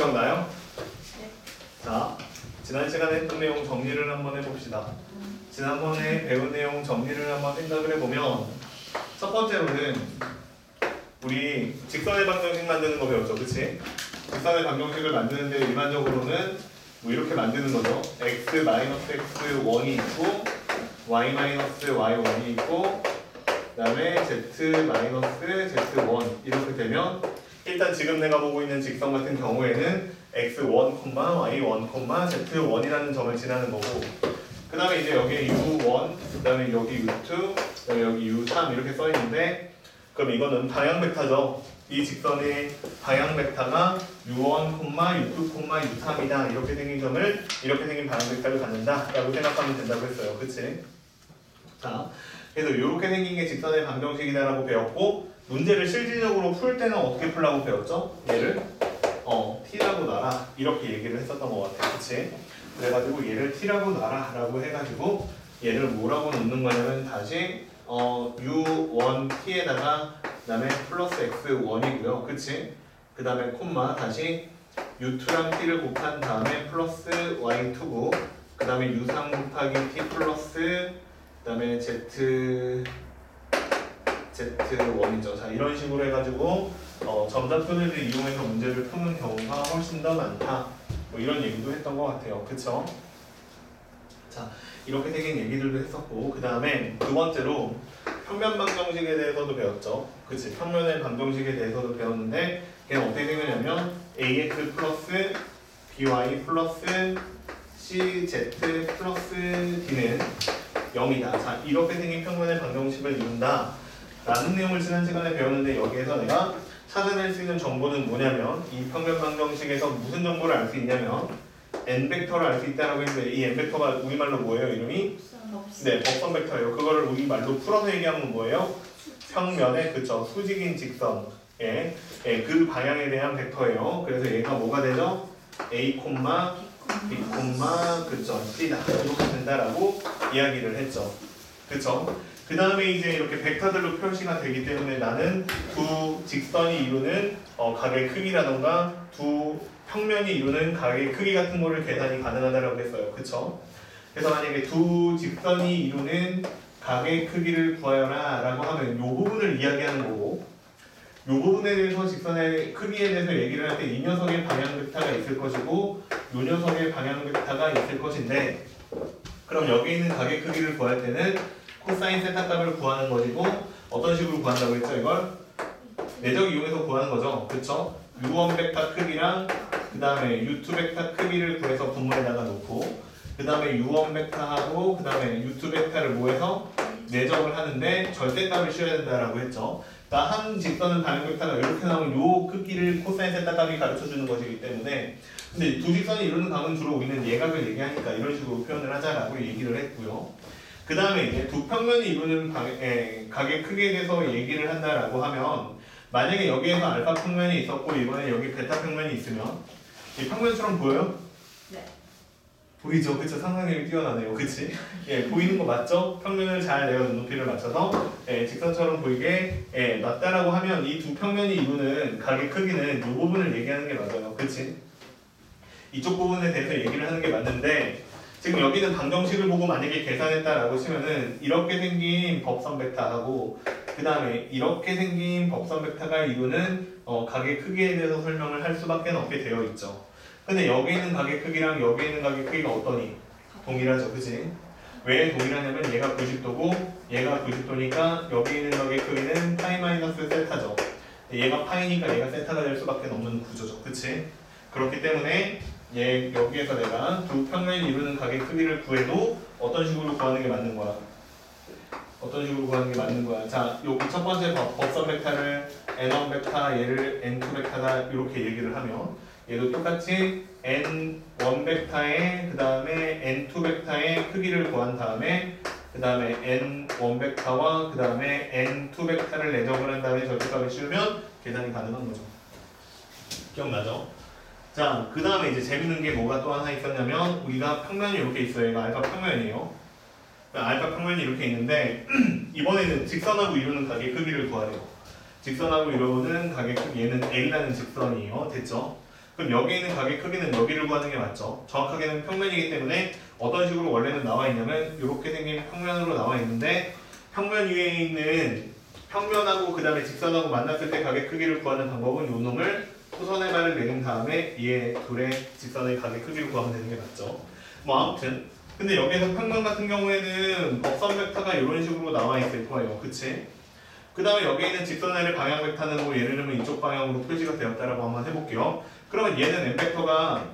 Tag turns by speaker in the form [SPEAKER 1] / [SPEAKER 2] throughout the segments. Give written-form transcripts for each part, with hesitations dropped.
[SPEAKER 1] 기억나요? 자, 지난 시간에 했던 내용 정리를 한번 해봅시다. 지난번에 배운 내용 정리를 한번 생각을 해보면 첫 번째로는 우리 직선의 방정식 만드는 거 배웠죠, 그치? 직선의 방정식을 만드는데 일반적으로는 뭐 이렇게 만드는 거죠. x-x1이 있고 y-y1이 있고 그 다음에 z-z1 이렇게 되면 일단 지금 내가 보고 있는 직선 같은 경우에는 x1, y1, z1이라는 점을 지나는 거고 그 다음에 이제 여기에 u1, 그 다음에 여기 u2, 그 다음에 여기 u3 이렇게 써 있는데 그럼 이거는 방향 벡터죠. 이 직선의 방향 벡터가 u1, u2, u3이다. 이렇게 생긴 점을 이렇게 생긴 방향 벡터를 갖는다 라고 생각하면 된다고 했어요. 그치? 자, 그래서 이렇게 생긴 게 직선의 방정식이다 라고 배웠고 문제를 실질적으로 풀 때는 어떻게 풀라고 배웠죠? 얘를 t라고 놔라 이렇게 얘기를 했었던 것 같아. 그치? 그래가지고 얘를 t라고 놔라 라고 해가지고 얘를 뭐라고 놓는 거냐면 다시 u1t에다가 그 다음에 플러스 x1이고요. 그치? 그 다음에 콤마 다시 u2랑 t를 곱한 다음에 플러스 y2고 그 다음에 u3 곱하기 t 플러스 그 다음에 z1이죠. 자, 이런 식으로 해가지고 점자표들을 이용해서 문제를 푸는 경우가 훨씬 더 많다. 뭐 이런 얘기도 했던 것 같아요. 그쵸? 자, 이렇게 생긴 얘기들도 했었고 그 다음에 두 번째로 평면 방정식에 대해서도 배웠죠. 그치? 평면의 방정식에 대해서도 배웠는데 걔는 어떻게 생겼냐면 ax 플러스 by 플러스 cz 플러스 d는 0이다. 자, 이렇게 생긴 평면의 방정식을 이룬다 라는 내용을 지난 시간에 배웠는데 여기에서 내가 찾아낼 수 있는 정보는 뭐냐면 이 평면 방정식에서 무슨 정보를 알 수 있냐면 n벡터를 알 수 있다라고 했는데 이 n벡터가 우리말로 뭐예요? 이름이? 네, 법선 벡터예요. 그거를 우리말로 풀어서 얘기하면 뭐예요? 평면의 그쵸 수직인 직선의 그 방향에 대한 벡터예요. 그래서 얘가 뭐가 되죠? a, b, 그쵸 c다 이렇게 된다라고 이야기를 했죠. 그쵸? 그 다음에 이제 이렇게 벡터들로 표시가 되기 때문에 나는 두 직선이 이루는 각의 크기라던가 두 평면이 이루는 각의 크기 같은 거를 계산이 가능하다라고 했어요. 그쵸? 그래서 만약에 두 직선이 이루는 각의 크기를 구하여라 라고 하면 이 부분을 이야기하는 거고 이 부분에 대해서 직선의 크기에 대해서 얘기를 할 때 이 녀석의 방향 벡터가 있을 것이고 이 녀석의 방향 벡터가 있을 것인데 그럼 여기 있는 각의 크기를 구할 때는 코사인 세타 값을 구하는 것이고 어떤 식으로 구한다고 했죠? 이걸 내적 이용해서 구하는 거죠. 그쵸? u1 벡터 크기랑 그 다음에 u2 벡터 크기를 구해서 분모에다가 놓고 그 다음에 u1 벡터하고 그 다음에 u2 벡터를 모여서 내적을 하는데 절대값을 씌워야 된다라고 했죠. 한 직선은 방향 벡터가 이렇게 나오면 요 크기를 코사인 세타 값이 가르쳐주는 것이기 때문에 근데 두 직선이 이루는 각은 주로 우리는 예각을 얘기하니까 이런 식으로 표현을 하자라고 얘기를 했고요. 그 다음에 이제 두 평면이 이루는 각의 크기에 대해서 얘기를 한다라고 하면 만약에 여기에서 알파 평면이 있었고 이번에 여기 베타 평면이 있으면 이 평면처럼 보여요?
[SPEAKER 2] 네.
[SPEAKER 1] 보이죠? 그쵸? 상상력이 뛰어나네요. 그치? 예, 보이는 거 맞죠? 평면을 잘 내어 눈높이를 맞춰서 직선처럼 보이게 놨다라고 하면 이 두 평면이 이루는 각의 크기는 이 부분을 얘기하는 게 맞아요. 그치? 이쪽 부분에 대해서 얘기를 하는 게 맞는데 지금 여기는 방정식을 보고 만약에 계산했다라고 치면은 이렇게 생긴 법선 벡터하고 그 다음에 이렇게 생긴 법선 벡터가 이루는 각의 크기에 대해서 설명을 할 수밖에 없게 되어 있죠. 근데 여기 있는 각의 크기랑 여기 있는 각의 크기가 어떠니? 동일하죠, 그치? 왜 동일하냐면 얘가 90도고 얘가 90도니까 여기 있는 각의 크기는 파이 마이너스 세타죠. 얘가 파이니까 얘가 세타가 될 수밖에 없는 구조죠, 그치? 그렇기 때문에 여기에서 내가 두 평면이 이루는 각의 크기를 구해도 어떤 식으로 구하는 게 맞는 거야? 어떤 식으로 구하는 게 맞는 거야? 자, 여기 첫 번째 법선 벡터를 n1 벡터, 얘를 n2 벡터다 이렇게 얘기를 하면 얘도 똑같이 n1 벡터의 그 다음에 n2 벡터의 크기를 구한 다음에 그 다음에 n1 벡터와 그 다음에 n2 벡터를 내적을 한 다음에 절대값을 씌우면 계산이 가능한 거죠. 기억나죠? 자, 그 다음에 이제 재밌는 게 뭐가 또 하나 있었냐면 우리가 평면이 이렇게 있어요. 이거 알파 평면이에요. 알파 평면이 이렇게 있는데 이번에는 직선하고 이루는 각의 크기를 구하래요. 직선하고 이루는 각의 크기 얘는 A라는 직선이에요. 됐죠? 그럼 여기 있는 가게 크기는 여기를 구하는 게 맞죠. 정확하게는 평면이기 때문에 어떤 식으로 원래는 나와 있냐면 이렇게 생긴 평면으로 나와 있는데 평면 위에 있는 평면하고 그 다음에 직선하고 만났을 때 가게 크기를 구하는 방법은 요 놈을 후선의 말을 내린 다음에 얘 둘의 직선의 가게 크기를 구하면 되는 게 맞죠. 뭐 아무튼 근데 여기서 평면 같은 경우에는 법선 벡터가 이런 식으로 나와 있을 거예요. 그치? 그 다음에 여기 있는 직선의 방향 벡터는 뭐 예를 들면 이쪽 방향으로 표시가 되었다라고 한번 해볼게요. 그러면 얘는 n 벡터가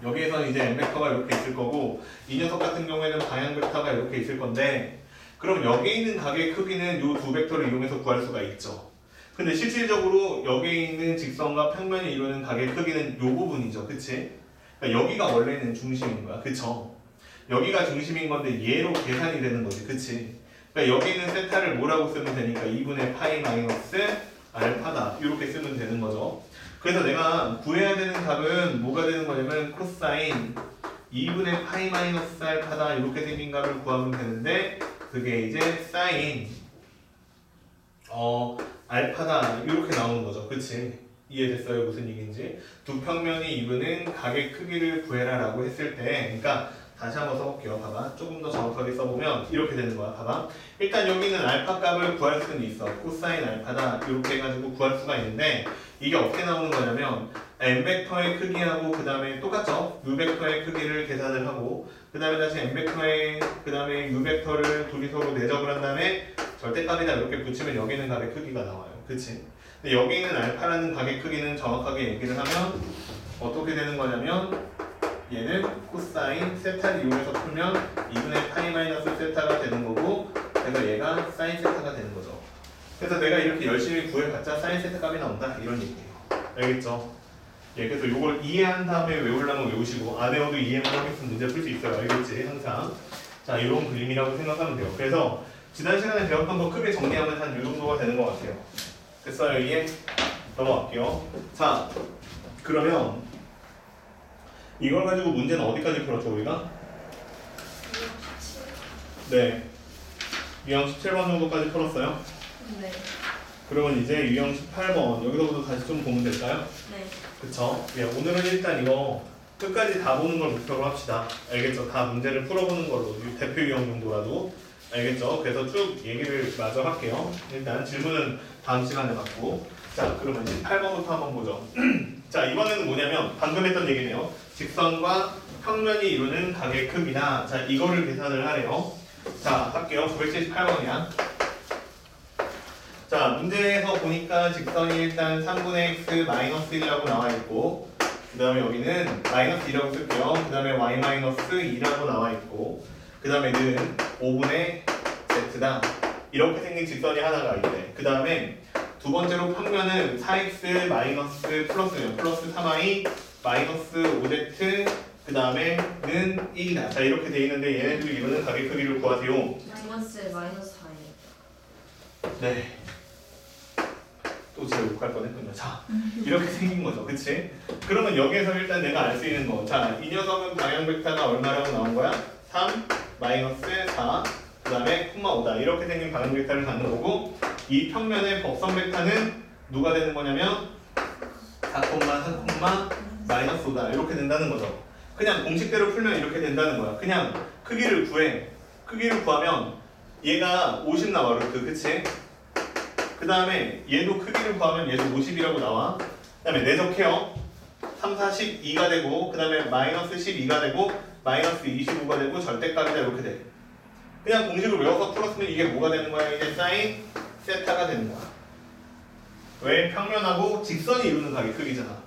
[SPEAKER 1] 여기에서는 이제 n 벡터가 이렇게 있을 거고 이 녀석 같은 경우에는 방향 벡터가 이렇게 있을 건데 그럼 여기 있는 가게 크기는 이 두 벡터를 이용해서 구할 수가 있죠. 근데 실질적으로 여기 있는 직선과 평면이 이루는 가게 크기는 이 부분이죠. 그치? 그러니까 여기가 원래는 중심인 거야. 그쵸? 여기가 중심인 건데 얘로 계산이 되는 거지. 그치? 그러니까 여기 있는 세타를 뭐라고 쓰면 되니까 2분의 파이 마이너스 알파다. 이렇게 쓰면 되는 거죠. 그래서 내가 구해야 되는 값은 뭐가 되는 거냐면 코사인 2분의 파이 마이너스 알파다. 이렇게 생긴 값을 구하면 되는데 그게 이제 사인 알파다. 이렇게 나오는 거죠. 그치? 이해됐어요? 무슨 얘기인지? 두 평면이 이루는 가게 크기를 구해라 라고 했을 때 그러니까 다시 한번 써볼게요. 봐봐. 조금 더 정확하게 써보면 이렇게 되는 거야. 봐봐. 일단 여기는 알파 값을 구할 수는 있어. 코사인 알파다. 이렇게 해가지고 구할 수가 있는데 이게 어떻게 나오는 거냐면 n 벡터의 크기하고 그 다음에 똑같죠? u 벡터의 크기를 계산을 하고 그 다음에 다시 n 벡터의 그 다음에 u 벡터를 둘이 서로 내접을 한 다음에 절대값이다 이렇게 붙이면 여기는 가게 크기가 나와요. 그치? 근데 여기 있는 알파라는 가게 크기는 정확하게 얘기를 하면 어떻게 되는 거냐면 얘는 코사인 세타를 이용해서 풀면 2분의 파이 마이너스 세타가 되는 거고 그래서 얘가 사인 세타가 되는 거죠. 그래서 내가 이렇게 열심히 구해봤자 사인 세타 값이 나온다 이런 얘기예요. 알겠죠? 예, 그래서 이걸 이해한 다음에 외우려면 외우시고 안 외워도 이해만 하겠으면 문제 풀 수 있어요. 알겠지? 항상. 자, 이런 그림이라고 생각하면 돼요. 그래서 지난 시간에 배웠던 거 크게 정리하면 한 이 정도가 되는 것 같아요. 됐어요? 이해? 넘어갈게요. 자, 그러면 이걸 가지고 문제는 어디까지 풀었죠 우리가? 네. 유형 17번 정도까지 풀었어요?
[SPEAKER 2] 네.
[SPEAKER 1] 그러면 이제 유형 18번 여기서부터 다시 좀 보면 될까요?
[SPEAKER 2] 네.
[SPEAKER 1] 그쵸? 예, 오늘은 일단 이거 끝까지 다 보는 걸 목표로 합시다. 알겠죠? 다 문제를 풀어보는 걸로 대표 유형 정도라도 알겠죠? 그래서 쭉 얘기를 마저 할게요. 일단 질문은 다음 시간에 받고 자 그러면 18번부터 한번 보죠. 자 이번에는 뭐냐면 방금 했던 얘기네요. 직선과 평면이 이루는 가게 크기나 자 이거를 계산을 하래요. 자 할게요. 978번이야. 자 문제에서 보니까 직선이 일단 3분의 x 마이너스 1이라고 나와 있고 그 다음에 여기는 마이너스 2라고 쓸게요. 그 다음에 y 마이너스 2라고 나와 있고 그 다음에는 5분의 z다. 이렇게 생긴 직선이 하나가 있대. 그 다음에 두 번째로 평면은 4x 마이너스 플러스요. 플러스 3y 마이너스 5z 그 다음에는 1이다. 자 이렇게 돼 있는데 얘네들 이루는 가게 크기를 구하세요.
[SPEAKER 2] 마이너스 4예요.
[SPEAKER 1] 네. 또 제가 욕할 뻔했군요. 자 이렇게 생긴 거죠. 그치? 그러면 여기에서 일단 내가 알 수 있는 거. 자 이 녀석은 방향 벡터가 얼마라고 나온 거야? 3 마이너스 4 그 다음에 콤마 5다. 이렇게 생긴 방향 벡터를 갖는 거고 이 평면의 법선 벡터는 누가 되는 거냐면 4, 3, 마이너스 5다. 이렇게 된다는 거죠. 그냥 공식대로 풀면 이렇게 된다는 거야. 그냥 크기를 구해. 크기를 구하면 얘가 50 나와. 루트. 그치? 그 다음에 얘도 크기를 구하면 얘도 50이라고 나와. 그 다음에 내적해요. 3, 4, 12가 되고 그 다음에 마이너스 12가 되고 마이너스 25가 되고 절대값이다. 이렇게 돼. 그냥 공식을 외워서 풀었으면 이게 뭐가 되는 거야? 이제 사인 세타가 되는 거야. 왜? 평면하고 직선이 이루는 가게 크기잖아.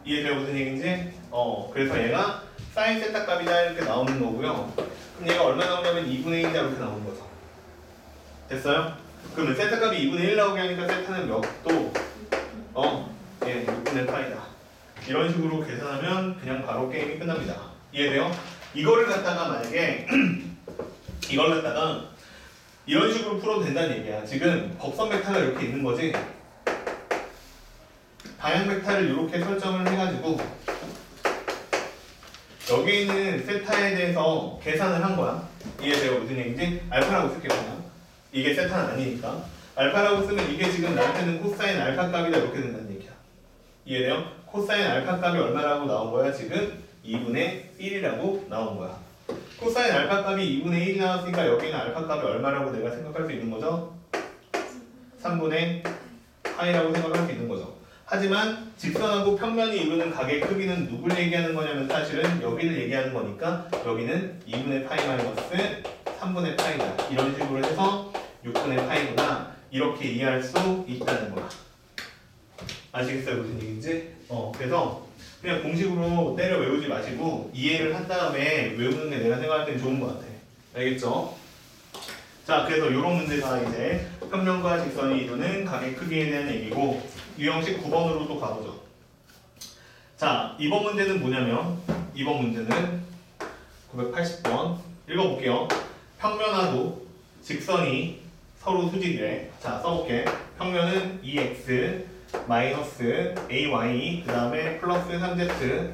[SPEAKER 1] 이해돼요? 무슨 얘기인지? 그래서 얘가 사인 세타 값이다 이렇게 나오는 거고요. 그럼 얘가 얼마 나오냐면 2분의 1이다 이렇게 나오는 거죠. 됐어요? 그러면 세타 값이 2분의 1 나오게 하니까 세타는 몇 도? 예, 6분의 파이다. 이런 식으로 계산하면 그냥 바로 게임이 끝납니다. 이해돼요? 이거를 갖다가 만약에 이걸 갖다가 이런 식으로 풀어도 된다는 얘기야. 지금 법선 벡터가 이렇게 있는 거지. 방향 벡터를 이렇게 설정을 해가지고 여기 있는 세타에 대해서 계산을 한 거야. 이해돼요? 무슨 얘기인지? 알파라고 쓸게요. 그냥. 이게 세타는 아니니까. 알파라고 쓰면 이게 지금 나한테는 코사인 알파 값이다 이렇게 된다는 얘기야. 이해돼요? 코사인 알파 값이 얼마라고 나온 거야? 지금 2분의 1이라고 나온 거야. 코사인 알파 값이 2분의 1이 나왔으니까 여기는 알파 값이 얼마라고 내가 생각할 수 있는 거죠? 3분의 파이라고 생각할 수 있는 거죠. 하지만 직선하고 평면이 이루는 각의 크기는 누굴 얘기하는 거냐면 사실은 여기를 얘기하는 거니까 여기는 2분의 파이 마이너스 3분의 파이다. 이런 식으로 해서 6분의 파이구나. 이렇게 이해할 수 있다는 거야. 아시겠어요? 무슨 얘기인지? 그래서 그냥 공식으로 때려 외우지 마시고 이해를 한 다음에 외우는 게 내가 생각할 땐 좋은 것 같아. 알겠죠? 자, 그래서 이런 문제가 이제 평면과 직선이 이루는 각의 크기에 대한 얘기고 유형식 9번으로 또 가보죠. 자, 이번 문제는 뭐냐면 이번 문제는 980번 읽어볼게요. 평면하고 직선이 서로 수직이래. 자, 써볼게. 평면은 2x 마이너스 ay 그 다음에 플러스 3z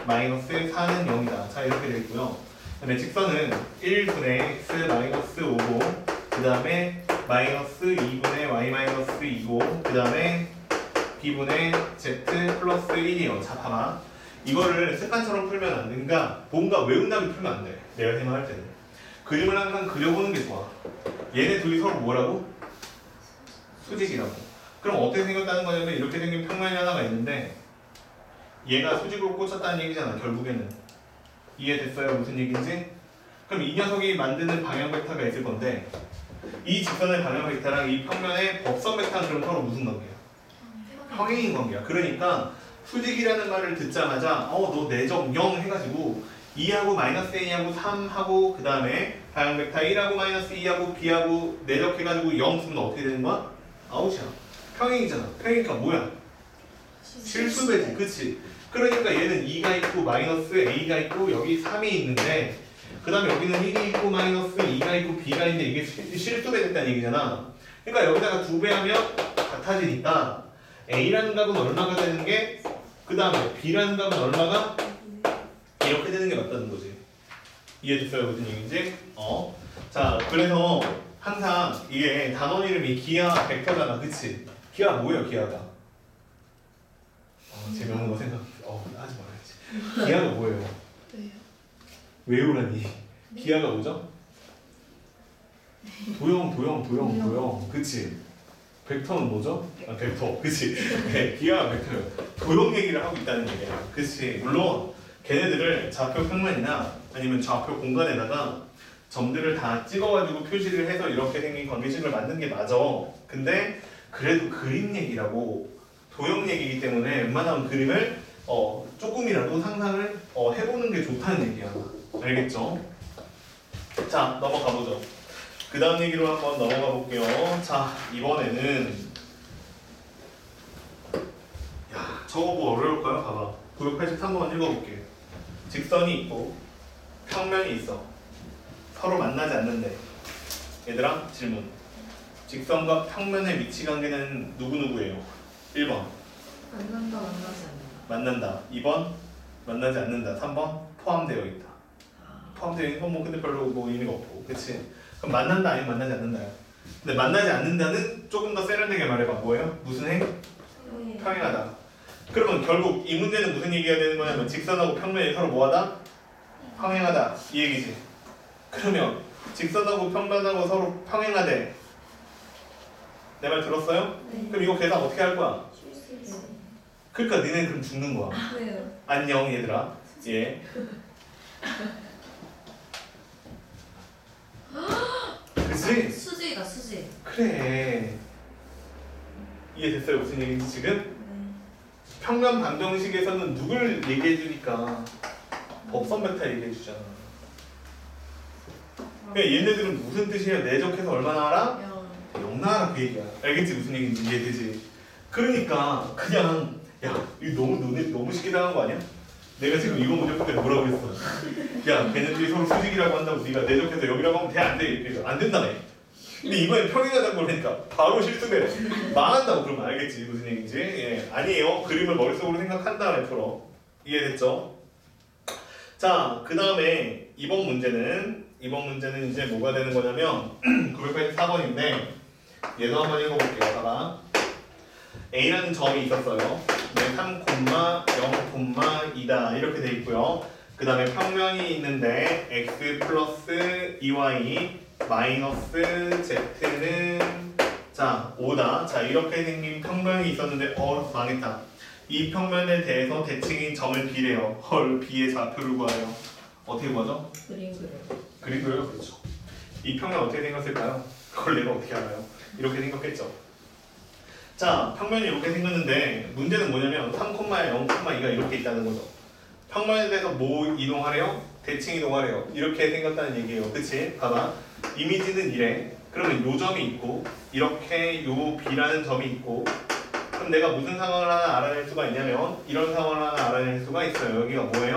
[SPEAKER 1] 마이너스 4는 0이다. 자, 이렇게 되어 있고요. 그다음에 직선은 1분의 x 마이너스 5고 그 다음에 마이너스 2분의 y 마이너스 2고 그 다음에 b분의 z 플러스 1이에요. 자, 봐봐. 이거를 습관처럼 풀면 안 되니까 뭔가 외운 다음에 풀면 안 돼. 내가 생각할 때는. 그림을 항상 그려보는 게 좋아. 얘네 둘이 서로 뭐라고? 수직이라고. 그럼 어떻게 생겼다는 거냐면 이렇게 생긴 평면이 하나가 있는데 얘가 수직으로 꽂혔다는 얘기잖아. 결국에는. 이해됐어요? 무슨 얘기인지? 그럼 이 녀석이 만드는 방향 벡터가 있을 건데 이 직선의 방향 벡터랑 이 평면의 법선 벡터는 그럼 서로 무슨 관계야? 평행인 관계야. 그러니까 수직이라는 말을 듣자마자 너 내적 0 해가지고 2하고 마이너스 a하고 3하고 그 다음에 방향 벡터 1하고 마이너스 2하고 b하고 내적해가지고 0 쓰면 어떻게 되는 거야? 아웃이야. 평행이잖아. 평행이니까 뭐야? 실수배지. 그치? 그러니까 얘는 2가 있고 마이너스 a가 있고 여기 3이 있는데 그 다음에 여기는 1이 있고 마이너스 2가 있고 b가 있는데 이게 실수배 됐다는 얘기잖아. 그러니까 여기다가 2배 하면 같아지니까 a라는 값은 얼마가 되는 게 그 다음에 b라는 값은 얼마가 이렇게 되는 게 맞다는 거지. 이해됐어요? 무슨 얘기인지? 자, 그래서 항상 이게 단원 이름이 기하 벡터잖아. 그치? 기하 뭐예요? 기하가? 재미없는 거 생각 하지 말아야지. 기하가 뭐예요? 외우라니. 기하가 뭐죠? 도형. 그치? 벡터는 뭐죠? 벡터. 그치? 네, 기하가 벡터예요. 도형 얘기를 하고 있다는 얘기야. 그치? 물론 걔네들을 좌표 평면이나 아니면 좌표 공간에다가 점들을 다 찍어가지고 표시를 해서 이렇게 생긴 관계식을 만든 게 맞아. 근데 그래도 그림 얘기라고 도형 얘기이기 때문에 웬만하면 그림을 조금이라도 상상을 해보는 게 좋다는 얘기야. 알겠죠? 자, 넘어가 보죠. 그 다음 얘기로 한번 넘어가 볼게요. 자, 이번에는 야, 저거 뭐 어려울까요? 봐봐. 983번 읽어볼게. 직선이 있고 평면이 있어. 서로 만나지 않는데. 얘들아, 질문. 직선과 평면의 위치 관계는 누구누구예요? 1번
[SPEAKER 2] 만난다 만나지 않는다.
[SPEAKER 1] 만난다. 2번 만나지 않는다. 3번 포함되어 있다. 포함되어 있는 건 뭐 근데 별로 뭐 의미가 없고. 그치? 그럼 만난다 아니면 만나지 않는다요? 근데 만나지 않는다는 조금 더 세련되게 말해봐. 뭐예요? 무슨 행? 평행하다. 그러면 결국 이 문제는 무슨 얘기가 되는 거냐면 직선하고 평면이 서로 뭐하다? 평행하다. 이 얘기지. 그러면 직선하고 평면하고 서로 평행하대. 내 말 들었어요?
[SPEAKER 2] 네.
[SPEAKER 1] 그럼 이거 계산 어떻게 할 거야?
[SPEAKER 2] 실수.
[SPEAKER 1] 그러니까 니네 그럼 죽는 거야.
[SPEAKER 2] 왜요?
[SPEAKER 1] 안녕 얘들아. 예. 그치?
[SPEAKER 2] 수직이다 수직.
[SPEAKER 1] 그래. 이해됐어요? 무슨 얘기인지 지금?
[SPEAKER 2] 네.
[SPEAKER 1] 평면 방정식에서는 누굴 얘기해주니까 법선 벡터 얘기해주잖아. 그러니까 얘네들은 무슨 뜻이에요? 내적해서 얼마나 알아? 0 나와라 그 얘기야. 알겠지? 무슨 얘기인지 이해되지? 그러니까 그냥 야 이거 너무 쉽게 당한 거 아니야? 내가 지금 이거 문제 풀 때 뭐라고 했어? 야 걔네들이 서로 수직이라고 한다고 네가 내적해서 여기라고 하면 돼? 안 돼? 이렇게 해서 안 된다며. 근데 이번엔 평행하다고 그러니까 바로 실수돼. 망한다고. 그러면 알겠지 무슨 얘기인지. 예, 아니에요. 그림을 머릿속으로 생각한 다음에 풀어. 이해됐죠? 자, 그 다음에 이번 문제는 이제 뭐가 되는 거냐면 984번인데 얘도 한번 읽어볼게요. 봐봐. A라는 점이 있었어요. 네, 3,0,2다 이렇게 돼 있고요. 그 다음에 평면이 있는데 x 플러스 2y 마이너스 z는 자 5다. 자 이렇게 생긴 평면이 있었는데 망했다. 이 평면에 대해서 대칭인 점을 B래요. 헐, B의 좌표를 구하래요. 어떻게 구하죠?
[SPEAKER 2] 그림 그려.
[SPEAKER 1] 그림 그려요. 그렇죠. 이 평면 어떻게 생겼을까요? 그걸 내가 어떻게 알아요? 이렇게 생겼겠죠. 자, 평면이 이렇게 생겼는데 문제는 뭐냐면 3,0,2가 이렇게 있다는 거죠. 평면에 대해서 뭐 이동하래요? 대칭 이동하래요. 이렇게 생겼다는 얘기예요. 그치? 봐봐. 이미지는 이래. 그러면 요 점이 있고 이렇게 요 B라는 점이 있고 그럼 내가 무슨 상황을 하나 알아낼 수가 있냐면 이런 상황을 하나 알아낼 수가 있어요. 여기가 뭐예요?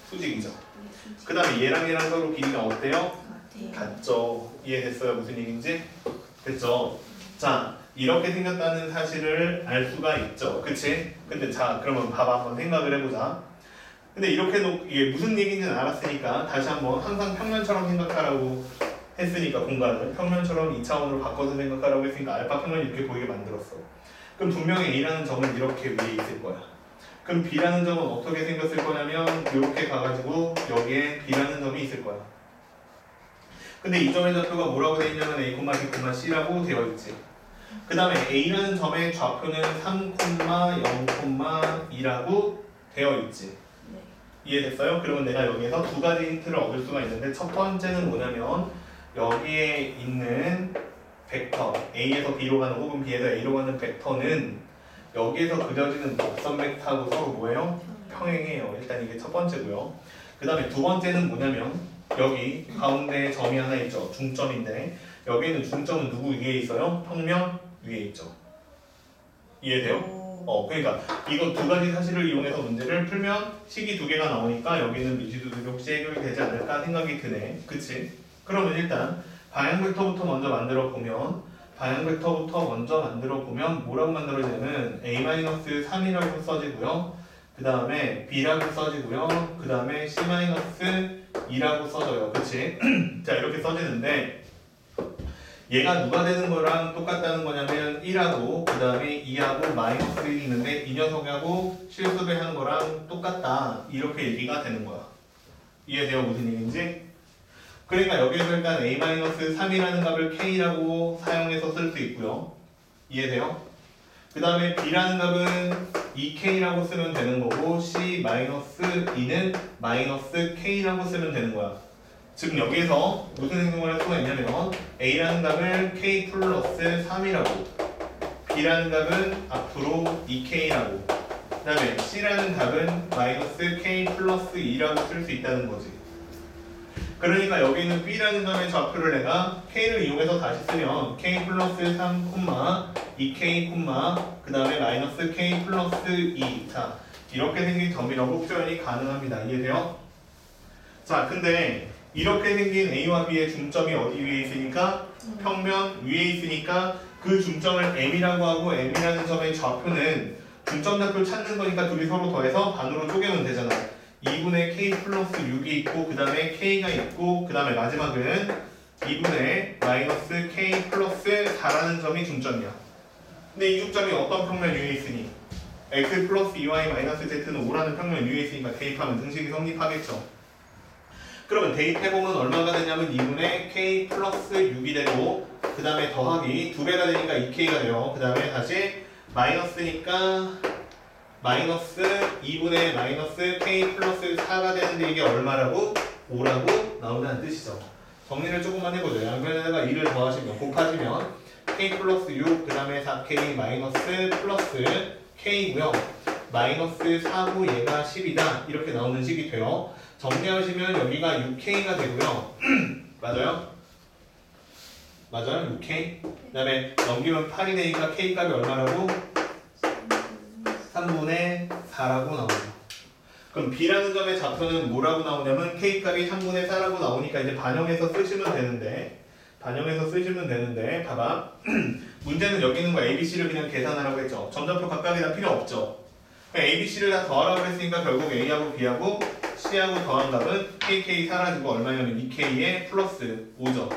[SPEAKER 1] 수직이죠. 그 다음에 얘랑 서로 길이가 어때요? 같죠. 이해됐어요? 무슨 얘기인지? 됐죠? 자, 이렇게 생겼다는 사실을 알 수가 있죠. 그치? 근데 자, 그러면 봐봐. 한번 생각을 해보자. 근데 이렇게 이게 무슨 얘기인지는 알았으니까 다시 한번 항상 평면처럼 생각하라고 했으니까 공간을 평면처럼 2차원으로 바꿔서 생각하라고 했으니까 알파 평면이 이렇게 보이게 만들었어. 그럼 분명히 A라는 점은 이렇게 위에 있을 거야. 그럼 B라는 점은 어떻게 생겼을 거냐면 이렇게 가가지고 여기에 B라는 점이 있을 거야. 근데 이 점의 좌표가 뭐라고 되어 있냐면 A, B, C라고 되어 있지. 그 다음에 A라는 점의 좌표는 3,0,2라고 되어 있지. 이해됐어요? 그러면 내가 여기에서 두 가지 힌트를 얻을 수가 있는데 첫 번째는 뭐냐면 여기에 있는 벡터 A에서 B로 가는 혹은 B에서 A로 가는 벡터는 여기에서 그려지는 곡선 벡터하고 서로 뭐예요? 평행해요. 일단 이게 첫 번째고요. 그 다음에 두 번째는 뭐냐면 여기 가운데 점이 하나 있죠. 중점인데 여기는 중점은 누구 위에 있어요? 평면 위에 있죠. 이해돼요? 그러니까 이거 두 가지 사실을 이용해서 문제를 풀면 식이 두 개가 나오니까 여기는 미지수들이 혹시 해결이 되지 않을까 생각이 드네. 그치? 그러면 일단 방향 벡터부터 먼저 만들어 보면 뭐라고 만들어지냐면 A-3이라고 써지고요. 그 다음에 B라고 써지고요. 그 다음에 C-2라고 써져요. 그치? 자 이렇게 써지는데 얘가 누가 되는 거랑 똑같다는 거냐면 1하고 그 다음에 2하고 마이너스 1이 있는데 이 녀석하고 실수배하는 거랑 똑같다 이렇게 얘기가 되는 거야. 이해돼요? 무슨 얘기인지? 그러니까 여기에서 일단 A-3이라는 값을 K라고 사용해서 쓸 수 있고요. 이해돼요? 그 다음에 B라는 값은 2K라고 쓰면 되는 거고 C-2는 마이너스 K라고 쓰면 되는 거야. 지금 여기에서 무슨 행동을 할 수가 있냐면 A라는 값을 K 플러스 3이라고 B라는 값은 앞으로 2K라고 그 다음에 C라는 값은 마이너스 K 플러스 2라고 쓸 수 있다는 거지. 그러니까 여기 있는 B라는 점의 좌표를 내가 K를 이용해서 다시 쓰면 K 플러스 3, 2K, 그 다음에 마이너스 K 플러스 2 자 이렇게 생긴 점이라고 표현이 가능합니다. 이해돼요? 자 근데 이렇게 생긴 A와 B의 중점이 어디 위에 있으니까? 평면 위에 있으니까 그 중점을 M이라고 하고 M이라는 점의 좌표는 중점 좌표를 찾는 거니까 둘이 서로 더해서 반으로 쪼개면 되잖아. 2분의 K 플러스 6이 있고 그 다음에 K가 있고 그 다음에 마지막은 2분의 마이너스 K 플러스 4라는 점이 중점이야. 근데 이 중점이 어떤 평면 위에 있으니? X 플러스 2Y 마이너스 Z는 5라는 평면 위에 있으니까 대입하면 등식이 성립하겠죠. 그러면 대입해보면 얼마가 되냐면 2분의 K 플러스 6이 되고 그 다음에 더하기 2배가 되니까 2K가 돼요. 그 다음에 다시 마이너스니까 마이너스 2분의 마이너스 K 플러스 4가 되는데 이게 얼마라고? 5라고 나온다는 뜻이죠. 정리를 조금만 해보죠. 양변에다가 2를 더하시면 곱하시면 K 플러스 6 그 다음에 4K 마이너스 플러스 K고요. 마이너스 4고 얘가 10이다 이렇게 나오는 식이 돼요. 정리하시면 여기가 6K가 되고요. 맞아요? 맞아요? 6K? 그 다음에 넘기면 8이 되니까 K 값이 얼마라고? 3분의 4라고 나오죠. 그럼 B라는 점의 좌표는 뭐라고 나오냐면 K 값이 3분의 4라고 나오니까 이제 반영해서 쓰시면 되는데 봐봐. 문제는 여기 있는 거 ABC를 그냥 계산하라고 했죠. 점좌표 각각이 다 필요 없죠. ABC를 다 더하라고 했으니까 결국 A하고 B하고 C하고 더한 값은 KK 사라지고 얼마냐면 2K에 플러스 5죠.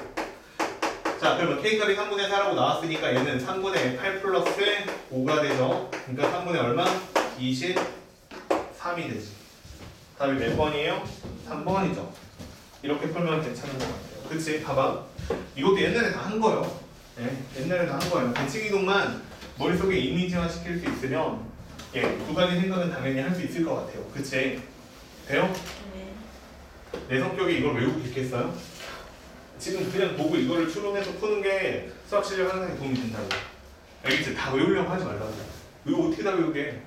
[SPEAKER 1] 자 그러면 K값이 3분의 4라고 나왔으니까 얘는 3분의 8 플러스 5가 되죠. 그러니까 3분의 얼마? 23이 되지. 답이 몇 번이에요? 3번이죠. 이렇게 풀면 괜찮은 것 같아요. 그치? 봐봐. 이것도 옛날에 다 한 거예요. 네, 옛날에 다 한 거예요. 대칭 이동만 머릿속에 이미지화 시킬 수 있으면 두 가지 생각은 당연히 할 수 있을 것 같아요. 그치? 돼요?
[SPEAKER 2] 네.
[SPEAKER 1] 내 성격이 이걸 외우고 있겠어요? 지금 그냥 보고 이거를 추론해서 푸는 게 수학 실력 향상에 도움이 된다고. 알겠지? 다 외우려고 하지 말라고. 이거 어떻게 다 외우게?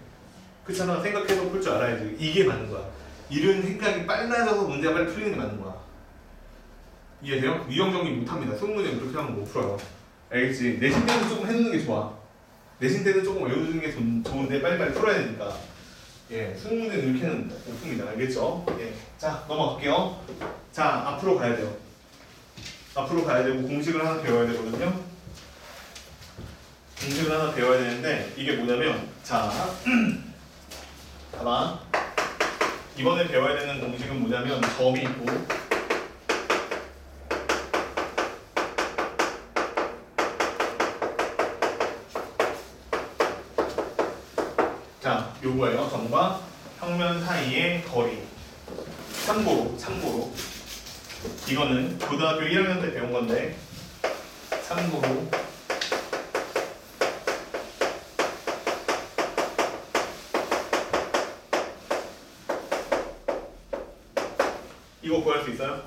[SPEAKER 1] 그렇잖아. 생각해서 풀 줄 알아야지. 이게 맞는 거야. 이런 생각이 빨라져서 문제가 빨리 풀리는 게 맞는 거야. 이해돼요? 유형 정리 못합니다. 수능문제 그렇게 하면 못 풀어요. 알겠지? 내신 때는 조금 해놓는 게 좋아. 내신 때는 조금 외워두는 게 좋은데 빨리빨리 풀어야 되니까. 수능문제는 이렇게는 못 풉니다. 알겠죠? 자, 넘어갈게요. 자, 앞으로 가야 돼요. 앞으로 가야 되고 공식을 하나 배워야 되거든요. 공식을 하나 배워야 되는데 이게 뭐냐면 자, 봐봐. 이번에 배워야 되는 공식은 뭐냐면 점이 있고 자, 요거예요. 점과 평면 사이의 거리. 참고로 이거는 고등학교 1학년 때 배운 건데 참고로 이거 구할 수 있어요?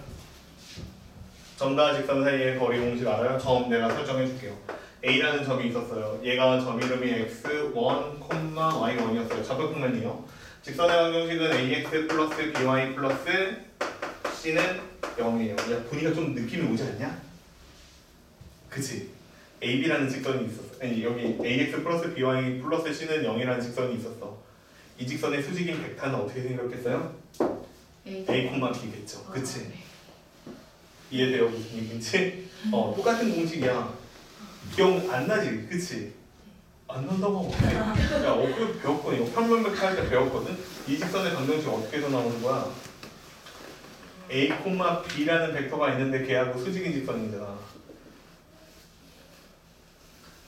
[SPEAKER 1] 점과 직선 사이의 거리 공식 알아요? 점 내가 설정해 줄게요. A라는 점이 있었어요. 얘가 점 이름이 x1, y1이었어요. 좌표평면이요. 직선의 방정식은 ax 플러스 by 플러스 c는 0이에요. 야, 보니까 좀 느낌이 오지 않냐? 그치? ab라는 직선이 있었어. 아니, 여기 ax 플러스 by 플러스 c는 0이라는 직선이 있었어. 이 직선의 수직인 벡터는 어떻게 생겼겠어요? a, b겠죠. 그치? 이해돼요? 무슨 얘기인지? 똑같은 공식이야. 기억 안 나지? 그치? 안 난다고 하면 어떡해? 야, 그 배웠거든. 이거 평면 벡터 할 때 배웠거든? 이 직선의 방정식 어떻게 해서 나오는 거야? a, b라는 벡터가 있는데 걔하고 수직인 직선이잖아.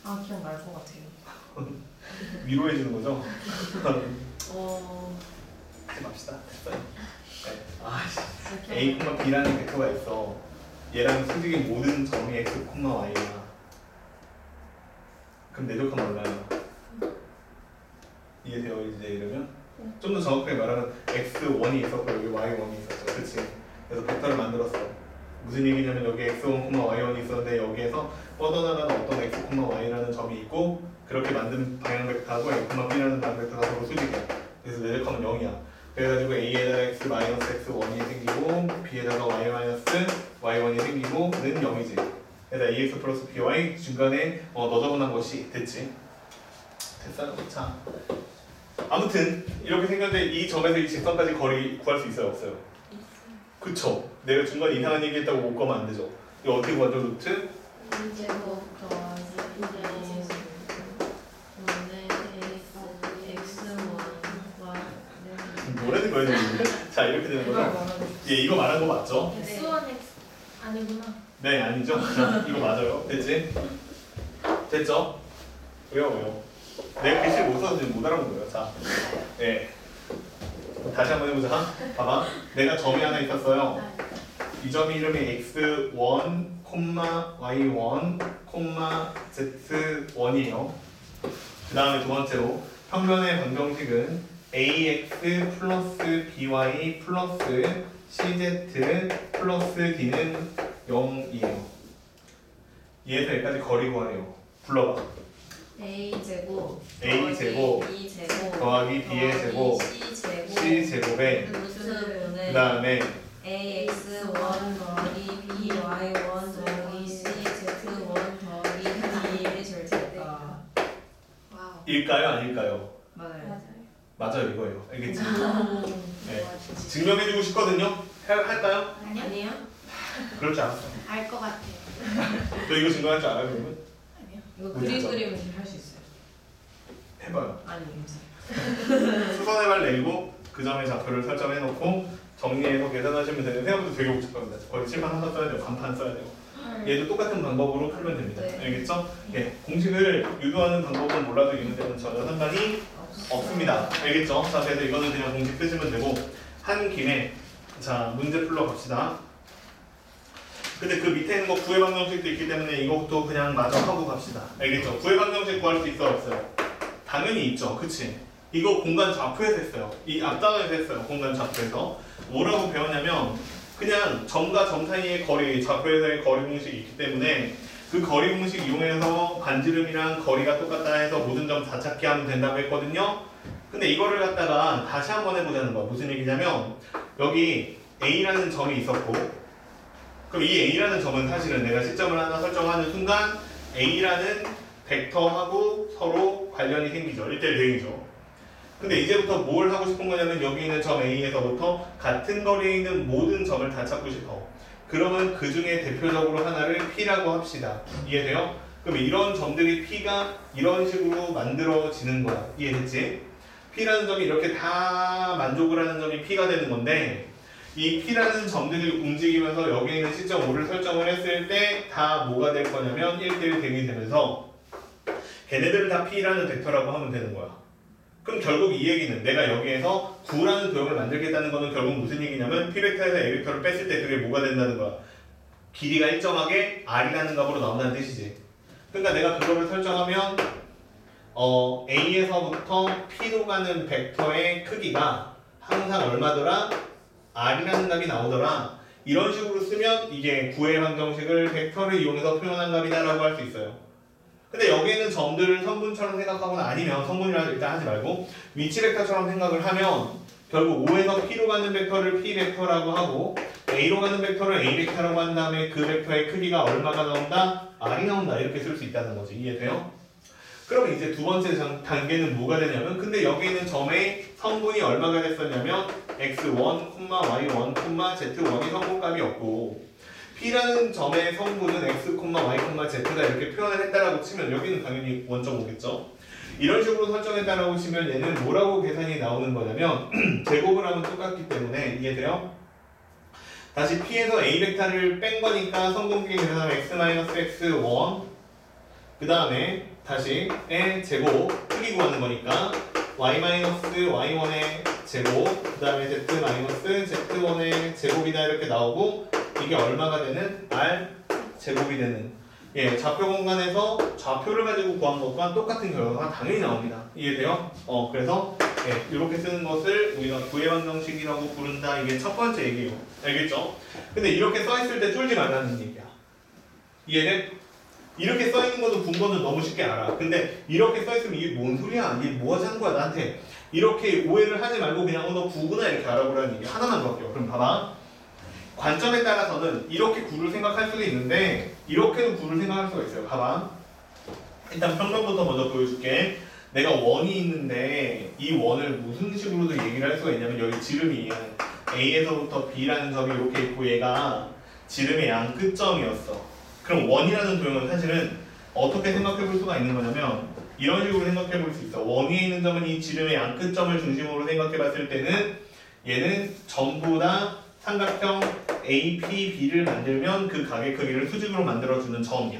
[SPEAKER 2] 아, 기억날 것 같아요.
[SPEAKER 1] 위로해주는 거죠?
[SPEAKER 2] 어...
[SPEAKER 1] 하지 맙시다. 됐어요. 네. 아씨. a, b라는 벡터가 있어. 얘랑 수직인 모든 점이 x, y야. 그럼 내적하면 얼마야? 이해돼요? 이제 이러면? 좀 더 정확하게 말하면 x1이 있었고 여기 y1이 있었죠. 그치? 그래서 벡터를 만들었어. 무슨 얘기냐면 여기 x1, y1이 있었는데 여기에서 뻗어나가는 어떤 x, y라는 점이 있고 그렇게 만든 방향 벡터하고 a, b라는 방향 벡터가 서로 수직이야. 그래서 내적하면 0이야. 그래가지고 a에다가 x, x1이 생기고 b에다가 y-y1이 생기고는 0이지. 그래서 ax 플러스 by 중간에 너저분한 것이 됐지. 됐어요? 자, 아무튼 이렇게 생겼는데 이 점에서 이 직선까지 거리 구할 수 있어요? 없어요? 그쵸? 내가 중간에 이상한 얘기 했다고 못 가면 안 되죠. 이거 어떻게 구하죠? 루트?
[SPEAKER 2] 제곱 더하기
[SPEAKER 1] 뭐라는 거야 지금? 자, 이렇게 되는 거죠? 이거 말한 거 맞죠?
[SPEAKER 2] X1 아니구나.
[SPEAKER 1] 네, 아니죠? 자, 이거 맞아요. 됐지? 됐죠? 왜요? 내가 글씨 못 써서 지금 못 알아본 거예요. 자, 다시 한번 해보자. 봐봐. 내가 점이 하나 있었어요. 이 점이 이름이 x1, y1, z1이에요. 그 다음에 두 번째로 평면의 방정식은 ax 플러스 by 플러스 cz 플러스 d는 0이에요. 얘에서 여기까지 거리 구하래요. 불러봐.
[SPEAKER 2] a제곱
[SPEAKER 1] a제곱 더하기 b의 제곱 c제곱에 그 다음에
[SPEAKER 2] ax1 더하기 by1 더하기 cz1 더하기 d의 절대가
[SPEAKER 1] 일까요? 아닐까요?
[SPEAKER 2] 맞아요.
[SPEAKER 1] 맞아요, 이거예요. 알겠지? 네. 증명해주고 싶거든요? 할까요?
[SPEAKER 2] 아니요?
[SPEAKER 1] 그렇지 않았어요.
[SPEAKER 2] 알 것 같아요.
[SPEAKER 1] 너 이거 증명할 줄 알아요, 그러면?
[SPEAKER 2] 이거
[SPEAKER 1] 그림
[SPEAKER 2] 그리면 할 수 있어요.
[SPEAKER 1] 해봐요.
[SPEAKER 2] 아니, 임시.
[SPEAKER 1] 수선의 발 내리고 그 점의 좌표를 설정해놓고 정리해서 계산하시면 되는데 생각보다 되게 복잡합니다. 거의 칠판 하나 써야 돼요. 간판 써야 돼요. 얘도 똑같은 방법으로 풀면 됩니다.
[SPEAKER 2] 네.
[SPEAKER 1] 알겠죠? 공식을 유도하는 방법은 몰라도 있는 데는 전혀 상관이 없습니다. 알겠죠? 자, 그래서 이거는 그냥 공식 쓰시면 되고 한 김에 자 문제 풀러 갑시다. 근데 그 밑에 있는 거 구의 방정식도 있기 때문에 이것도 그냥 마저 하고 갑시다. 알겠죠? 구의 방정식 구할 수 있어 없어요? 당연히 있죠. 그치? 이거 공간 좌표에서 했어요. 이 앞단에서 했어요. 공간 좌표에서. 뭐라고 배웠냐면 그냥 점과 점 사이의 거리, 좌표에서의 거리 공식이 있기 때문에 그 거리 공식 이용해서 반지름이랑 거리가 똑같다 해서 모든 점 다 찾기 하면 된다고 했거든요. 근데 이거를 갖다가 다시 한번 해보자는 거야. 무슨 얘기냐면 여기 A라는 점이 있었고 그럼 이 A라는 점은 사실은 내가 시점을 하나 설정하는 순간 A라는 벡터하고 서로 관련이 생기죠. 1대1 대응이죠. 근데 이제부터 뭘 하고 싶은 거냐면 여기 있는 점 A에서부터 같은 거리에 있는 모든 점을 다 찾고 싶어. 그러면 그 중에 대표적으로 하나를 P라고 합시다. 이해돼요? 그럼 이런 점들이 P가 이런 식으로 만들어지는 거야. 이해됐지? P라는 점이 이렇게 다 만족을 하는 점이 P가 되는 건데 이 P라는 점들이 움직이면서 여기 있는 시점 O를 설정을 했을 때 다 뭐가 될 거냐면 1대1 대응이 되면서 걔네들을 다 P라는 벡터라고 하면 되는 거야. 그럼 결국 이 얘기는 내가 여기에서 9라는 도형을 만들겠다는 거는 결국 무슨 얘기냐면 P벡터에서 A벡터를 뺐을 때 그게 뭐가 된다는 거야. 길이가 일정하게 R이라는 값으로 나온다는 뜻이지. 그러니까 내가 그거를 설정하면 A에서부터 P로 가는 벡터의 크기가 항상 얼마더라? R이라는 값이 나오더라. 이런 식으로 쓰면 이게 구의 방정식을 벡터를 이용해서 표현한 값이다라고 할 수 있어요. 근데 여기에는 점들을 성분처럼 생각하거나 아니면 성분이라 일단 하지 말고 위치 벡터처럼 생각을 하면 결국 O에서 P로 가는 벡터를 P 벡터라고 하고 A로 가는 벡터를 A 벡터라고 한 다음에 그 벡터의 크기가 얼마가 나온다? R이 나온다. 이렇게 쓸 수 있다는 거지. 이해돼요? 그러면 이제 두 번째 단계는 뭐가 되냐면 근데 여기 있는 점의 성분이 얼마가 됐었냐면 x1, y1, z1이 성분값이었고 P라는 점의 성분은 x, y, z가 이렇게 표현을 했다라고 치면 여기는 당연히 원점 오겠죠. 이런 식으로 설정했다라고 치면 얘는 뭐라고 계산이 나오는 거냐면 제곱을 하면 똑같기 때문에 이해돼요? 다시 P에서 A 벡터를 뺀 거니까 성분끼리 계산하면 x-x1 그 다음에 다시 의 제곱 크기 구하는 거니까 y-y1의 제곱 그 다음에 z-z1의 제곱이다 이렇게 나오고 이게 얼마가 되는? R 제곱이 되는 좌표 공간에서 좌표를 가지고 구한 것과 똑같은 결과가 당연히 나옵니다. 이해돼요? 그래서 이렇게 쓰는 것을 우리가 구의 방정식이라고 부른다. 이게 첫 번째 얘기예요. 알겠죠? 근데 이렇게 써있을 때 쫄지 말라는 얘기야. 이해돼? 이렇게 써있는 것도 분번은 너무 쉽게 알아. 근데 이렇게 써있으면 이게 뭔 소리야? 이게 뭐 하자는 거야 나한테? 이렇게 오해를 하지 말고 그냥 너 구구나 이렇게 알아보라는 얘기 하나만 더 할게요. 그럼 봐봐. 관점에 따라서는 이렇게 구를 생각할 수도 있는데 이렇게도 구를 생각할 수가 있어요. 봐봐. 일단 평면부터 먼저 보여줄게. 내가 원이 있는데 이 원을 무슨 식으로도 얘기를 할 수가 있냐면 여기 지름이 A에서부터 B라는 점이 이렇게 있고 얘가 지름의 양 끝점이었어. 그럼 원이라는 도형은 사실은 어떻게 생각해 볼 수가 있는 거냐면 이런 식으로 생각해 볼 수 있어. 원 위에 있는 점은 이 지름의 양 끝점을 중심으로 생각해 봤을 때는 얘는 전부 다 삼각형 APB를 만들면 그 각의 크기를 수직으로 만들어주는 점이야.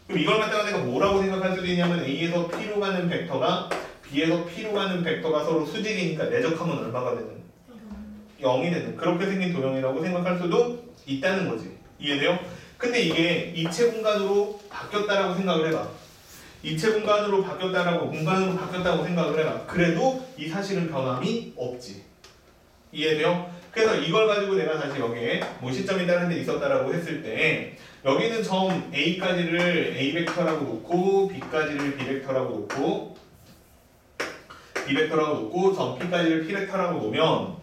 [SPEAKER 1] 그럼 이걸 갖다가 내가 뭐라고 생각할 수도 있냐면 A에서 P로 가는 벡터가 B에서 P로 가는 벡터가 서로 수직이니까 내적하면 얼마가 되는? 0이 되는 그렇게 생긴 도형이라고 생각할 수도 있다는 거지. 이해돼요? 근데 이게 이체 공간으로 바뀌었다라고 생각을 해봐. 이체 공간으로 바뀌었다고 생각을 해봐. 그래도 이 사실은 변함이 없지. 이해돼요? 그래서 이걸 가지고 내가 다시 여기에 뭐 시점이 다른 데 있었다라고 했을 때 여기 있는 점 A까지를 A 벡터라고 놓고 B까지를 B 벡터라고 놓고 B 벡터라고 놓고 점 P까지를 P 벡터라고 놓으면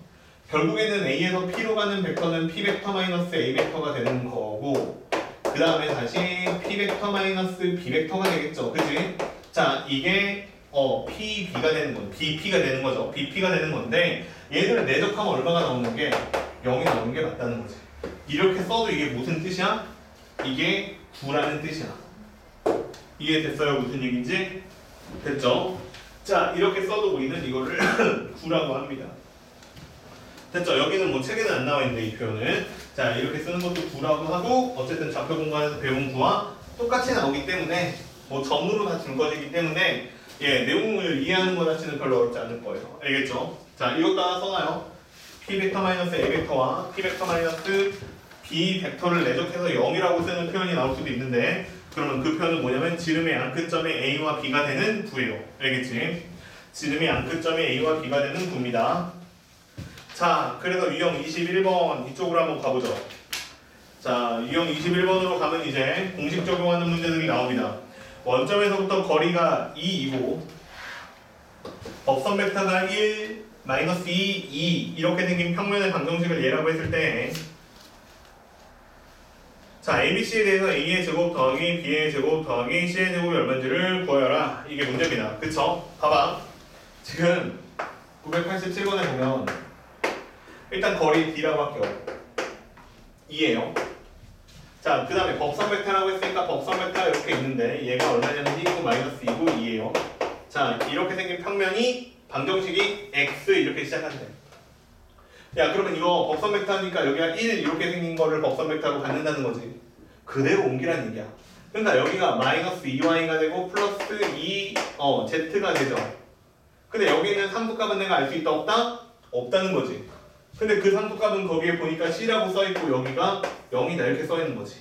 [SPEAKER 1] 결국에는 A에서 P로 가는 벡터는 P 벡터 마이너스 A 벡터가 되는 거고 그 다음에 다시 P 벡터 마이너스 B 벡터가 되겠죠. 그치? 자 이게 PB가 되는 건 BP가 되는 거죠. BP가 되는 건데 얘들을 내적하면 얼마가 나오는 게 0이 나오는 게 맞다는 거지. 이렇게 써도 이게 무슨 뜻이야? 이게 9라는 뜻이야. 이해됐어요? 무슨 얘기인지? 됐죠? 자 이렇게 써도 우리는 이거를 9라고 합니다. 됐죠? 여기는 뭐 책에는 안 나와 있는데 이 표현은 자 이렇게 쓰는 것도 9라고 하고 어쨌든 좌표 공간에서 배운 9와 똑같이 나오기 때문에 뭐 점으로 다 줄 것이기 때문에 내용을 이해하는 것 자체는 별로 어렵지 않을 거예요. 알겠죠? 자, 이것도 하나 써놔요. p 벡터 마이너스 a 벡터와 p 벡터 마이너스 b 벡터를 내적해서 0이라고 쓰는 표현이 나올 수도 있는데, 그러면 그 표현은 뭐냐면 지름의 양끝점이 a와 b가 되는 구예요. 알겠지? 지름의 양끝점이 a와 b가 되는 구입니다. 자, 그래서 유형 21번 이쪽으로 한번 가보죠. 자, 유형 21번으로 가면 이제 공식 적용하는 문제들이 나옵니다. 원점에서부터 거리가 2이고 법선 벡터가 1, 마이너스 2, 2 이렇게 생긴 평면의 방정식을 예라고 했을 때, 자, ABC에 대해서 A의 제곱 더하기 B의 제곱 더하기 C의 제곱이 얼마인지를 구하여라. 이게 문제입니다. 그쵸? 봐봐. 지금 987번에 보면 일단 거리 D라고 할게요. 2예요. 자, 그 다음에 법선 벡터라고 했으니까 법선 벡터가 이렇게 있는데 얘가 얼마냐면 1이고 마이너스 2고 2예요. 자, 이렇게 생긴 평면이 방정식이 X 이렇게 시작한대. 야, 그러면 이거 법선 벡터니까 여기가 1 이렇게 생긴 거를 법선 벡터로 갖는다는 거지. 그대로 옮기란 얘기야. 그러니까 여기가 마이너스 2y가 되고 플러스 2 z가 되죠. 근데 여기 있는 상수값은 내가 알 수 있다 없다? 없다는 거지. 근데 그 상수값은 거기에 보니까 C라고 써있고 여기가 0이다 이렇게 써있는 거지.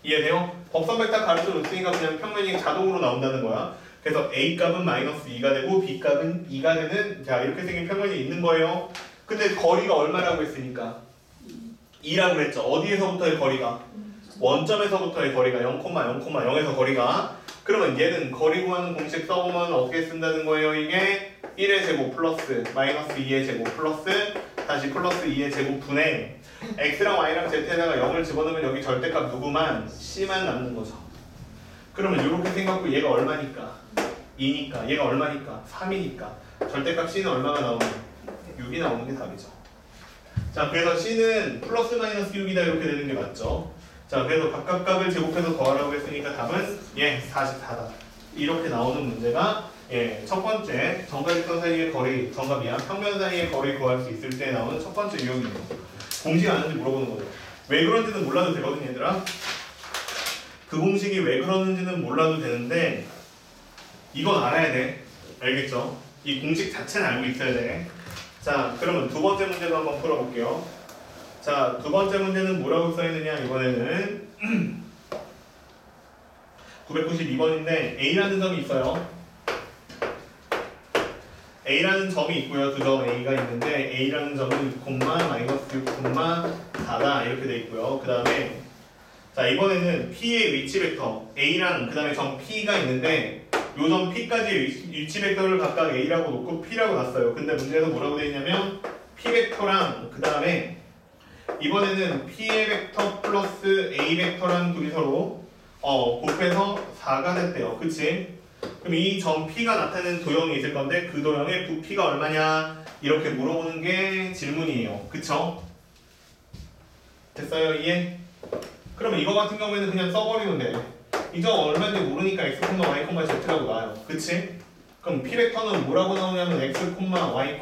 [SPEAKER 1] 이해돼요? 법선 벡터 가르쳐 줬으니까 그냥 평면이 자동으로 나온다는 거야. 그래서 A 값은 마이너스 2가 되고 B 값은 2가 되는, 자, 이렇게 생긴 평면이 있는 거예요. 근데 거리가 얼마라고 했으니까 2라고 했죠. 어디에서부터의 거리가? 원점에서부터의 거리가 0,0,0에서 거리가, 그러면 얘는 거리 구하는 공식 써보면 어떻게 쓴다는 거예요? 이게 1의 제곱 플러스 마이너스 2의 제곱 플러스 다시 플러스 2의 제곱 분의 x랑 y랑 z에다가 0을 집어넣으면 여기 절대값 누구만? c만 남는 거죠. 그러면 이렇게 생각하고 얘가 얼마니까? 2니까 얘가 얼마니까? 3이니까 절대값 c는 얼마가 나오면? 6이 나오는 게 답이죠. 자, 그래서 c는 플러스 마이너스 6이다 이렇게 되는 게 맞죠. 자, 그래서 각각 값을 제곱해서 더하라고 했으니까 답은 44다 이렇게 나오는 문제가 첫 번째 정각직선 사이의 거리, 정각이야 평면 사이의 거리 구할 수 있을 때 나오는 첫 번째 유형이에요. 공식 아는지 물어보는 거죠. 왜 그런지는 몰라도 되거든 얘들아. 그 공식이 왜 그러는지는 몰라도 되는데 이건 알아야 돼. 알겠죠? 이 공식 자체는 알고 있어야 돼. 자, 그러면 두 번째 문제도 한번 풀어볼게요. 자, 두 번째 문제는 뭐라고 써있느냐 이번에는 992번인데 A라는 점이 있어요. A라는 점이 있고요. 두 점 A가 있는데 A라는 점은 6, 마이너스 6, 4다 이렇게 돼 있고요. 그 다음에 자, 이번에는 P의 위치 벡터 A랑 그 다음에 점 P가 있는데 요 점 P까지 위치 벡터를 각각 A라고 놓고 P라고 놨어요. 근데 문제에서 뭐라고 돼 있냐면 P 벡터랑 그 다음에 이번에는 P의 벡터 플러스 A 벡터랑 둘이 서로 곱해서 4가 됐대요. 그치? 그럼 이 점 P가 나타내는 도형이 있을 건데 그 도형의 부피가 얼마냐 이렇게 물어보는 게 질문이에요. 그쵸? 됐어요? 이해? 그러면 이거 같은 경우에는 그냥 써버리면 돼. 이 점 얼마인지 모르니까 x, y, z라고 나와요. 그치? 그럼 P 벡터는 뭐라고 나오냐면 x, y,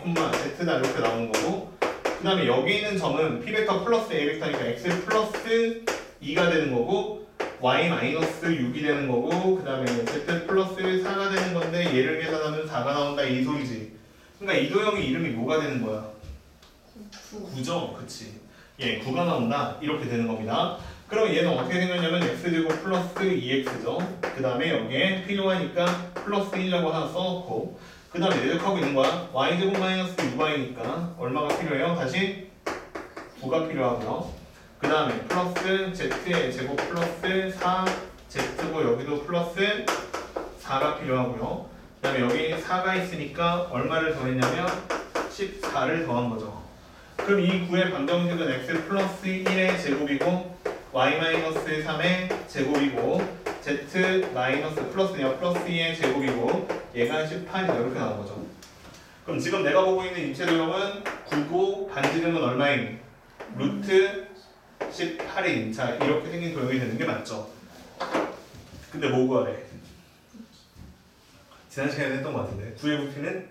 [SPEAKER 1] z다 이렇게 나오는 거고, 그 다음에 여기 있는 점은 P 벡터 플러스 A 벡터니까 x 플러스 2가 되는 거고 y 마이너스 6이 되는 거고, 그 다음에 z 플러스 4가 되는 건데 얘를 계산하면 4가 나온다 이 소리지. 그러니까 이 도형의 이름이 뭐가 되는 거야? 9죠. 그치? 9가 나온다 이렇게 되는 겁니다. 그럼 얘는 어떻게 생겼냐면 x제곱 플러스 2x죠. 그 다음에 여기에 필요하니까 플러스 1이라고 하나 써놓고, 그 다음에 내적하고 있는 거야. y제곱 마이너스 6y니까 얼마가 필요해요? 다시 9가 필요하고요. 그 다음에 플러스 z의 제곱 플러스 4z고 여기도 플러스 4가 필요하고요. 그 다음에 여기 4가 있으니까 얼마를 더했냐면 14를 더한 거죠. 그럼 이 9의 방정식은 x 플러스 1의 제곱이고 y 마이너스 3의 제곱이고 z 마이너스 플러스냐 플러스 2의 제곱이고 얘가 18이다 이렇게 나온 거죠. 그럼 지금 내가 보고 있는 입체 도형은 9고 반지름은 얼마인? 루트 18인. 자, 이렇게 생긴 도형이 되는 게 맞죠. 근데 뭐 구하래? 지난 시간에 했던 것 같은데 9의 부피는?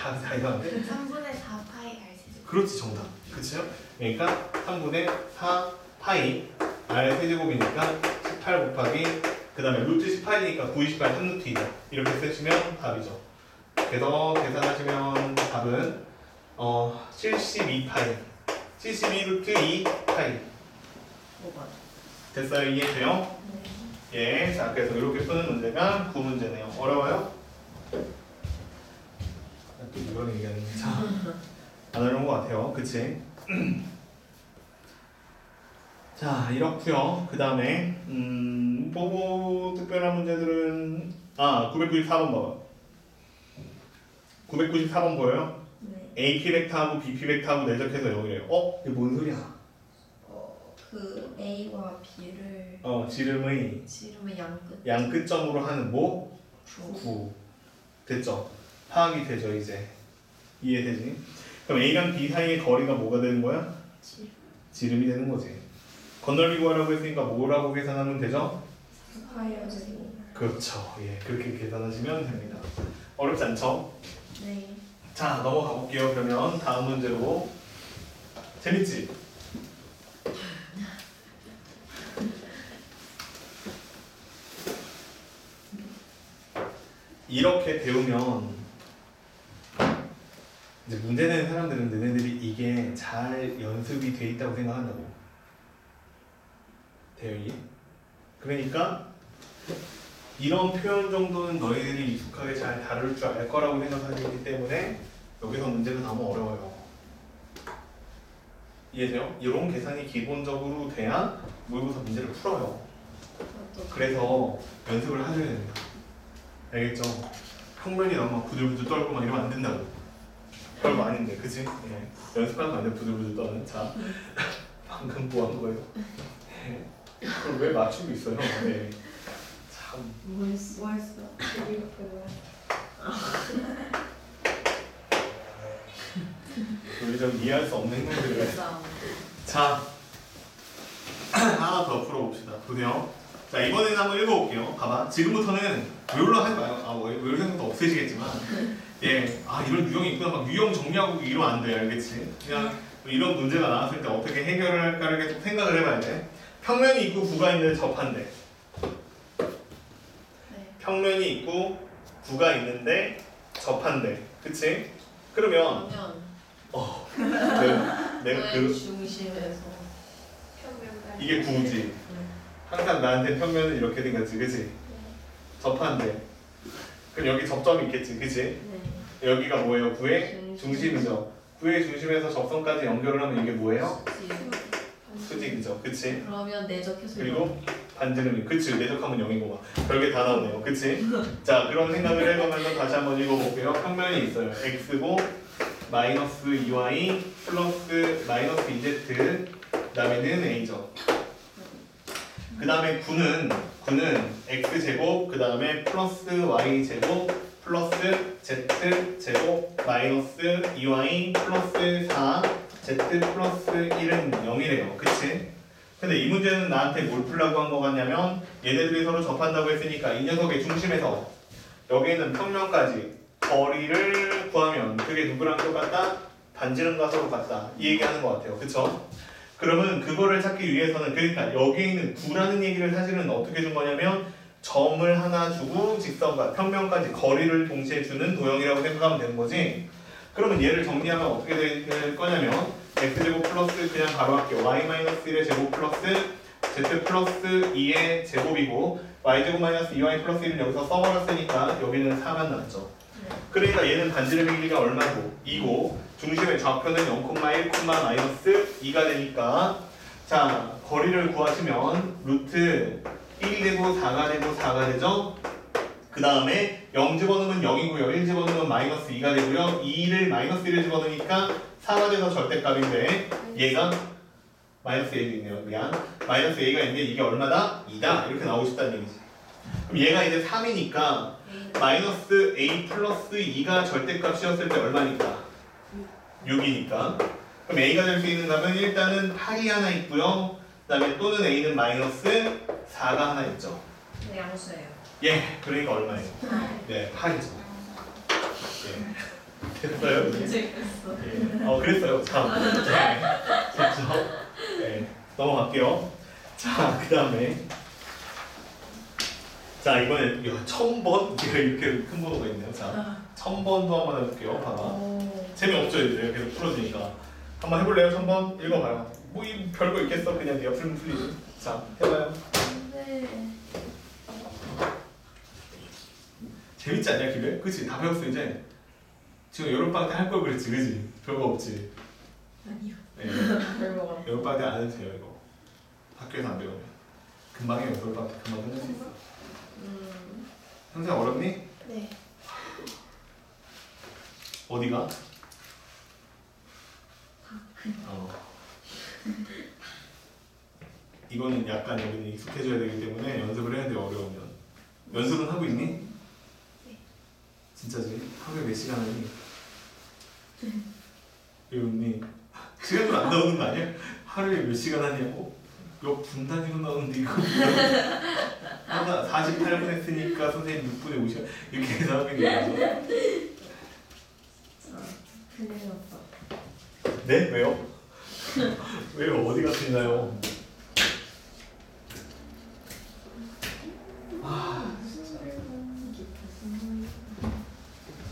[SPEAKER 1] 3분의 4 이상한데?
[SPEAKER 3] 3분의 4 파이 알세제곱.
[SPEAKER 1] 그렇지, 정답. 그치요? 그러니까 3분의 4 파이 R 세제곱이니까 18 곱하기 그 다음에 루트 18이니까 9, 28 끝루트 2죠. 이렇게 쓰시면 답이죠. 그래서 계산하시면 답은 72파이 72 루트 2 파이
[SPEAKER 2] 5번.
[SPEAKER 1] 됐어요? 이해돼요? 예, 자 그래서 이렇게 푸는 문제가 9문제네요. 어려워요? 또 이거는 얘기하는 자, 안 어려운 것 같아요. 그치? 자 이렇고요. 그 다음에 보고 특별한 문제들은 994번 봐봐. 994번 보여요?
[SPEAKER 2] 네.
[SPEAKER 1] AP 벡터하고 BP 벡터하고 내적해서 0이래요. 이게 뭔 소리야?
[SPEAKER 2] 그 A와 B를
[SPEAKER 1] 지름의
[SPEAKER 2] 지름의 양끝
[SPEAKER 1] 양끝점으로 하는 뭐?
[SPEAKER 2] 구.
[SPEAKER 1] 9 됐죠? 파악이 되죠 이제 이해되지? 그럼 A랑 B 사이의 거리가 뭐가 되는 거야?
[SPEAKER 2] 지름.
[SPEAKER 1] 지름이 되는 거지. 건널비 구하라고 했으니까 뭐라고 계산하면 되죠?
[SPEAKER 2] 파이어 제곱.
[SPEAKER 1] 그렇죠. 예, 그렇게 계산하시면 됩니다. 어렵지 않죠?
[SPEAKER 2] 네.
[SPEAKER 1] 자 넘어가 볼게요. 그러면 다음 문제로 재밌지? 이렇게 배우면 이제 문제 내는 사람들은 너네들이 이게 잘 연습이 돼 있다고 생각한다고. 대응이. 그러니까 이런 표현 정도는 너희들이 익숙하게 잘 다룰 줄 알 거라고 생각하기 때문에 여기서 문제가 너무 어려워요. 이해돼요? 이런 계산이 기본적으로 돼야 모의고사 문제를 풀어요. 그래서 연습을 하셔야 됩니다. 알겠죠? 평면이 너무 막 부들부들 떨고 막 이러면 안 된다고. 별거 아닌데, 그치? 예. 연습하는 거 아니야, 부들부들 떠는. 자, 방금 뭐 한 거예요? 그걸 왜 맞추고 있어요? 네. 참.
[SPEAKER 2] 뭐 했어?
[SPEAKER 1] 우리 좀 이해할 수 없는 행동들을.
[SPEAKER 2] 싸움.
[SPEAKER 1] 자, 하나 더 풀어봅시다. 보세요. 자, 이번에는 한번 읽어볼게요. 봐봐. 지금부터는 외울러 하지 마요. 외울 생각도 없으시겠지만, 예, 이런 유형이 있구나. 막 유형 정리하고 이러면 안 돼. 알겠지? 그냥 이런 문제가 나왔을 때 어떻게 해결을 할까를 계속 생각을 해봐야 돼. 평면이 있고 구가 있는데 접한대.
[SPEAKER 2] 네.
[SPEAKER 1] 평면이 있고 구가 있는데 접한대. 그치? 그러면, 내가
[SPEAKER 2] 그 중심에서
[SPEAKER 1] 이게 구지. 항상 나한테 평면은 이렇게 생겼지, 그치? 접한대. 그럼 여기 접점이 있겠지, 그치?
[SPEAKER 2] 네.
[SPEAKER 1] 여기가 뭐예요? 구의 중심이죠. 구의 중심에서 접선까지 연결을 하면 이게 뭐예요? 수직이죠, 그치?
[SPEAKER 2] 그러면 내적해서
[SPEAKER 1] 그리고 반지름이, 그치? 내적하면 0이고 막 별게 다 나오네요, 그치? 자, 그런 생각을 해보면서 다시 한번 읽어볼게요. 평면이 있어요. x고 마이너스 2y 플러스 마이너스 2z 그 다음에는 a죠. 그 다음에 9는 x제곱 그 다음에 플러스 y제곱 플러스 z제곱 마이너스 2y 플러스 4z 플러스 1은 0이래요. 그치? 근데 이 문제는 나한테 뭘 풀라고 한 거 같냐면 얘네들이 서로 접한다고 했으니까 이 녀석의 중심에서 여기에는 평면까지 거리를 구하면 그게 누구랑 똑같다? 반지름과 서로 같다. 이 얘기하는 것 같아요. 그쵸? 그러면 그거를 찾기 위해서는 그러니까 여기에 있는 9라는 얘기를 사실은 어떻게 준 거냐면 점을 하나 주고 직선과 평면까지 거리를 동시에 주는 도형이라고 생각하면 되는 거지. 그러면 얘를 정리하면 어떻게 될 거냐면 x제곱 플러스 그냥 바로 할게요. y-1의 제곱 플러스 z 플러스 2의 제곱이고 y제곱 마이너스 2y 플러스 1은 여기서 써버렸으니까 여기는 4만 남죠. 그러니까 얘는 반지름의 길이가 얼마고? 2고 중심의 좌표는 0,1, 마이너스 2가 되니까 자 거리를 구하시면 루트 1이 되고 4가 되고 4가 되죠? 그 다음에 0 집어넣으면 0이고요 1 집어넣으면 마이너스 2가 되고요 2를 마이너스 1을 집어넣으니까 4가 돼서 절대값인데 얘가 마이너스 a가 있네요. 미안. 마이너스 a가 있는데 이게 얼마다? 2다 이렇게 나오고 싶다는 얘기지. 그럼 얘가 이제 3이니까 마이너스 a 플러스 2가 절대값이었을 때 얼마니까? 6이니까. 그럼 a가 될 수 있는 값은 일단은 8이 하나 있고요. 그 다음에 또는 a는 마이너스 4가 하나 있죠.
[SPEAKER 2] 네, 양수예요.
[SPEAKER 1] 예, 그러니까 얼마예요? 네, 8이죠. 예. 됐어요?
[SPEAKER 2] 문제 그랬어.
[SPEAKER 1] 예. 그랬어요. 참. 네. 됐죠? 네. 넘어갈게요. 자, 그 다음에 자 이번엔 1000번 이렇게 큰 번호가 있네요. 자 1000번도 한번 해볼게요. 봐봐.
[SPEAKER 2] 오.
[SPEAKER 1] 재미없죠 이제 계속 풀어주니까. 한번 해볼래요? 1000번 읽어봐요. 뭐 이 별거 있겠어? 그냥 네가 풀면 풀리지. 자 해봐요.
[SPEAKER 2] 근데
[SPEAKER 1] 재밌지 않냐 기회? 그치? 다 배웠어 이제. 지금 여름방학 때 할 걸 그랬지 그치? 별거 없지.
[SPEAKER 2] 아니요.
[SPEAKER 1] 네.
[SPEAKER 2] 별거
[SPEAKER 1] 여름방학 때 안 해도 돼요 이거. 학교에서 안 배우면. 금방 해요. 여름방학 때 금방 끝낼 수 있어. 선생 어렵니?
[SPEAKER 3] 네.
[SPEAKER 1] 어디가? 이거는 약간 여기는 익숙해져야 되기 때문에 연습을 해야 돼요. 어려우면. 연습은 하고 있니?
[SPEAKER 3] 네.
[SPEAKER 1] 진짜지? 하루에 몇 시간 하니? 왜 웃니? 시간도 안 나오는 거 아니야? 하루에 몇 시간 하냐고? 몇 분 단위로 나오는데 이거 하나 48분 했으니까 선생님 6분에 50분 이렇게 해석하면 되죠.
[SPEAKER 2] 큰일 났다.
[SPEAKER 1] 네? 왜요? 왜요? 어디가 틀리나요? 아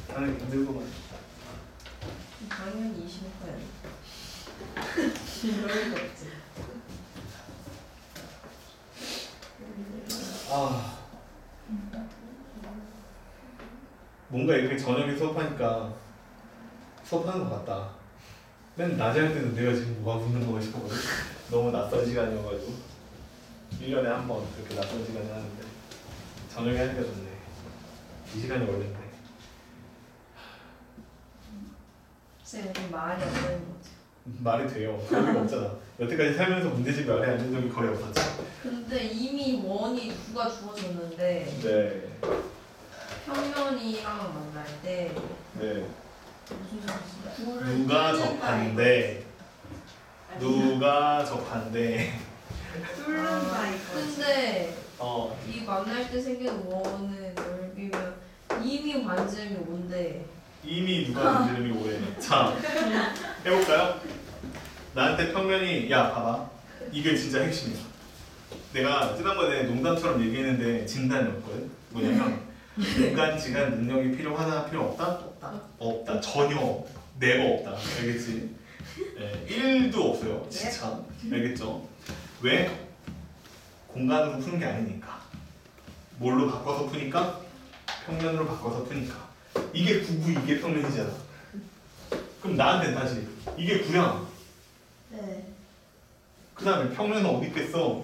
[SPEAKER 1] 나는 힘들구만.
[SPEAKER 2] 당연히 25분. 이럴 거 없지.
[SPEAKER 1] 아 뭔가 이렇게 저녁에 수업하니까 수업하는 것 같다. 맨 낮에 할 때는 내가 지금 뭐가 붙는 거가 싶었거든. 너무 낯선 시간이어가지고 1년에 한 번 그렇게 낯선 시간에 하는데 저녁에 하니까 좋네. 이 시간이 원래인데.
[SPEAKER 2] 쌤 요즘 말이 안 되는 거지.
[SPEAKER 1] 말이 돼요. 의미가 없잖아. 여태까지 살면서 문제집이 아래 앉은 적이 거의 없었지.
[SPEAKER 2] 근데 이미 원이 누가 주어졌는데
[SPEAKER 1] 네.
[SPEAKER 2] 평면이랑 만날 때
[SPEAKER 1] 네.
[SPEAKER 2] 무슨 소리지?
[SPEAKER 1] 누가 접한데 누가 접한데
[SPEAKER 3] 뚫는 바이.
[SPEAKER 2] 근데
[SPEAKER 1] 어
[SPEAKER 2] 이 만날 때 생기는 원은 넓이면 이미 반지름이 온데
[SPEAKER 1] 이미 누가 문제름이 오래. 자 해볼까요? 나한테 평면이 야 봐봐 이게 진짜 핵심이야. 내가 지난번에 농담처럼 얘기했는데 진단이었거든. 뭐냐면 인간지간 능력이 필요하다 필요 없다?
[SPEAKER 2] 없다.
[SPEAKER 1] 없다. 전혀 내가 없다. 알겠지? 네, 1도 없어요. 진짜. 알겠죠? 왜? 공간으로 푸는 게 아니니까. 뭘로 바꿔서 푸니까? 평면으로 바꿔서 푸니까. 이게 9구 이게 평면이잖아. 그럼 나한테 다시 이게 9야.
[SPEAKER 3] 네.
[SPEAKER 1] 그 다음에 평면은 어디 있겠어?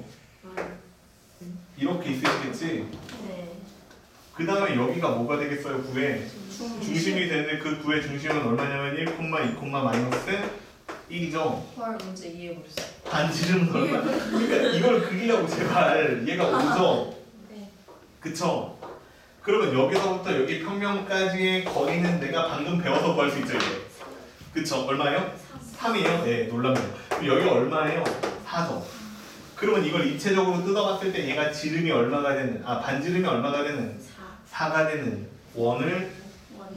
[SPEAKER 1] 이렇게 있으시겠지?
[SPEAKER 2] 네.
[SPEAKER 1] 그 다음에 여기가 뭐가 되겠어요? 9에 중심이 되는데 그 9의 중심은 얼마냐면 1, 2, 마이너스 1이죠.
[SPEAKER 2] 헐 문제 이해해버렸어.
[SPEAKER 1] 반지름은 얼마? 그러니까 이걸 그리려고 제발 얘가 오죠?
[SPEAKER 2] 네.
[SPEAKER 1] 그쵸? 그러면 여기서부터 여기 평면까지의 거리는 내가 방금 배워서 구할 수 있죠 이제. 그쵸? 얼마예요? 3이에요? 네 놀랍네요. 그럼 여기 얼마예요? 4죠. 그러면 이걸 입체적으로 뜯어봤을 때 얘가 지름이 얼마가 되는 반지름이 얼마가 되는 4가 되는 원을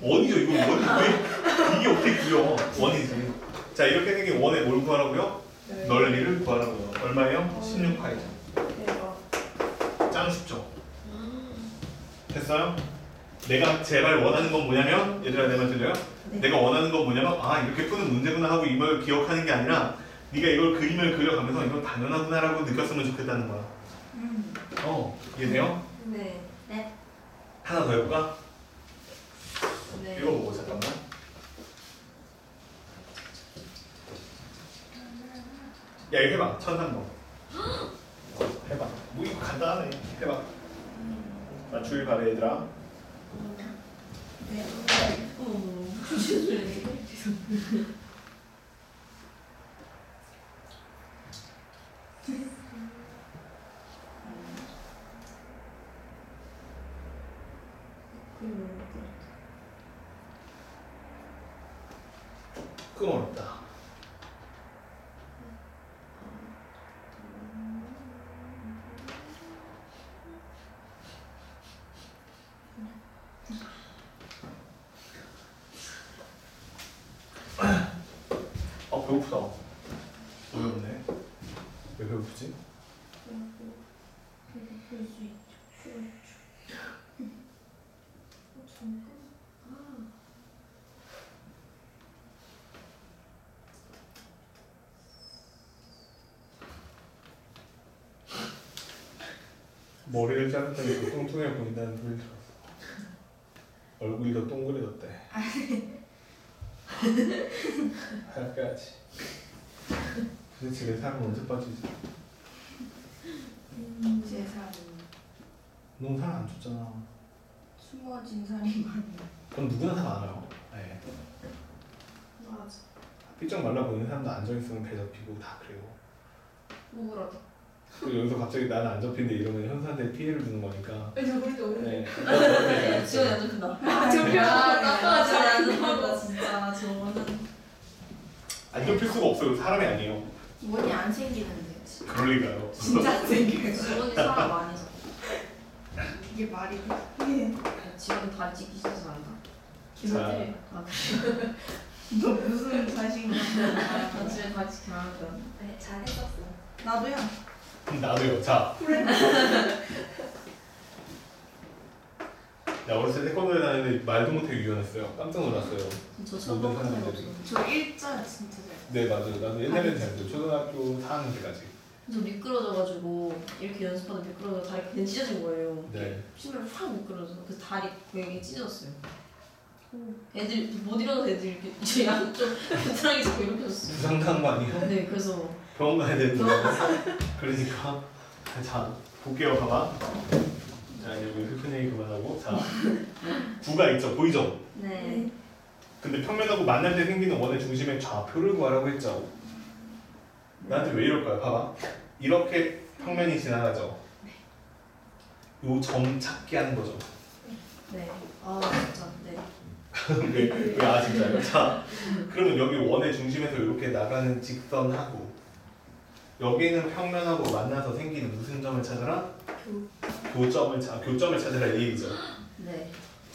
[SPEAKER 1] 원이죠. 이거 원이 왜 이게 어떻게 구려? 원이지. 자 이렇게 생긴 원의 뭘 구하라고요?
[SPEAKER 2] 네.
[SPEAKER 1] 넓이를 구하라고요. 얼마예요? 16파이죠.
[SPEAKER 2] 대박.
[SPEAKER 1] 짱 쉽죠? 됐어요? 내가 제발 원하는 건 뭐냐면 얘들아 내 말 들려요?
[SPEAKER 2] 네.
[SPEAKER 1] 내가 원하는 건 뭐냐면 이렇게 푸는 문제구나 하고 이걸 기억하는 게 아니라 네가 이걸 그림을 그려가면서 이건 당연하구나라고 느꼈으면 좋겠다는 거야. 이해돼요?
[SPEAKER 2] 네.
[SPEAKER 3] 네.
[SPEAKER 1] 하나 더 해볼까?
[SPEAKER 2] 네.
[SPEAKER 1] 읽어보고 잠깐만. 야 이거 해봐. 1003번. 해봐. 뭐 이거 간단하네. 해봐. 맞추길 바래 얘들아.
[SPEAKER 2] 네. 무슨 소리야?
[SPEAKER 1] 그건 어렵다. 배고프다. 어렵네. 왜 배고프지? 머리를 자르더니 더 뚱뚱해 보인다는 소리 들었어. 얼굴이 더 동그래졌대. 하얗게 하지. 도대체 내 살은 언제 빠지지?
[SPEAKER 3] 제 살은
[SPEAKER 1] 넌 살 안 쪘잖아.
[SPEAKER 3] 숨어진 살이 많아.
[SPEAKER 1] 그건 누구나 다 많아요. 네.
[SPEAKER 3] 맞아.
[SPEAKER 1] 삐쩍 말라 보이는 사람도 앉아있으면 배 접히고 다 그래요.
[SPEAKER 2] 우울하다.
[SPEAKER 1] 그리고 여기서 갑자기 나는 안 접힌데 이러면 현수한테 피해를 주는 거니까.
[SPEAKER 3] 저 그럴 때 오늘.
[SPEAKER 1] 네.
[SPEAKER 2] 지원이 안 접힌다.
[SPEAKER 3] 아, 접혀.
[SPEAKER 2] 나빠가지고 안 접힌다 진짜. 저는
[SPEAKER 1] 안 접힐 수가 없어요. 사람이 아니에요.
[SPEAKER 3] 원이 안 생기는데.
[SPEAKER 1] 그럴 리가요.
[SPEAKER 3] 진짜 안 생겨요.
[SPEAKER 2] 지원이 사람 많이 서
[SPEAKER 3] 이게 말이 돼?
[SPEAKER 2] 지원이 다리 찢기 싫어서 안다.
[SPEAKER 3] 기사들.
[SPEAKER 2] 아,
[SPEAKER 3] 너 무슨 자신감?
[SPEAKER 2] 나 집에 다리 찢기 안 할 거야.
[SPEAKER 3] 네, 잘했었어. 나도요.
[SPEAKER 1] 나도요. 자.
[SPEAKER 3] 그래.
[SPEAKER 1] 나 어렸을 때 태권도에 다니는데 말도 못하게 유연했어요. 깜짝 놀랐어요.
[SPEAKER 2] 저 처음
[SPEAKER 1] 모든
[SPEAKER 2] 봤던 적
[SPEAKER 1] 사람들이.
[SPEAKER 2] 없어.
[SPEAKER 3] 저 일자 진짜 잘.
[SPEAKER 1] 네 맞아요. 나도 옛날에는 잘했어요. 초등학교 4학년 때까지.
[SPEAKER 2] 저 미끄러져가지고 이렇게 연습하다 미끄러져 다리 그냥 찢어진 거예요.
[SPEAKER 1] 네.
[SPEAKER 2] 신발 확 미끄러져. 그래서 다리 여기 찢어졌어요. 애들 못 일어나서 애들 이렇게 제 양쪽 겨드랑이 잡고 이렇게 졌어요.
[SPEAKER 1] 부상당한 거 아니에요?
[SPEAKER 2] 네, 그래서
[SPEAKER 1] 병원 가야 되는데. 그러니까 자 볼게요. 봐봐. 자 이제 우리 슬픈 얘기 그만하고 자 구가 있죠. 보이죠?
[SPEAKER 2] 네.
[SPEAKER 1] 근데 평면하고 만날 때 생기는 원의 중심의 좌표를 구하라고 했죠. 나한테 왜 이럴까요? 봐봐. 이렇게 평면이 지나가죠. 요 점 찾기 하는 거죠.
[SPEAKER 2] 네. 아 진짜. 네.
[SPEAKER 1] 왜 진짜요? 자, 그러면 여기 원의 중심에서 이렇게 나가는 직선하고 여기는 평면하고 만나서 생기는 무슨 점을 찾아라? 교점을 찾아라 이 얘기죠.
[SPEAKER 2] 네.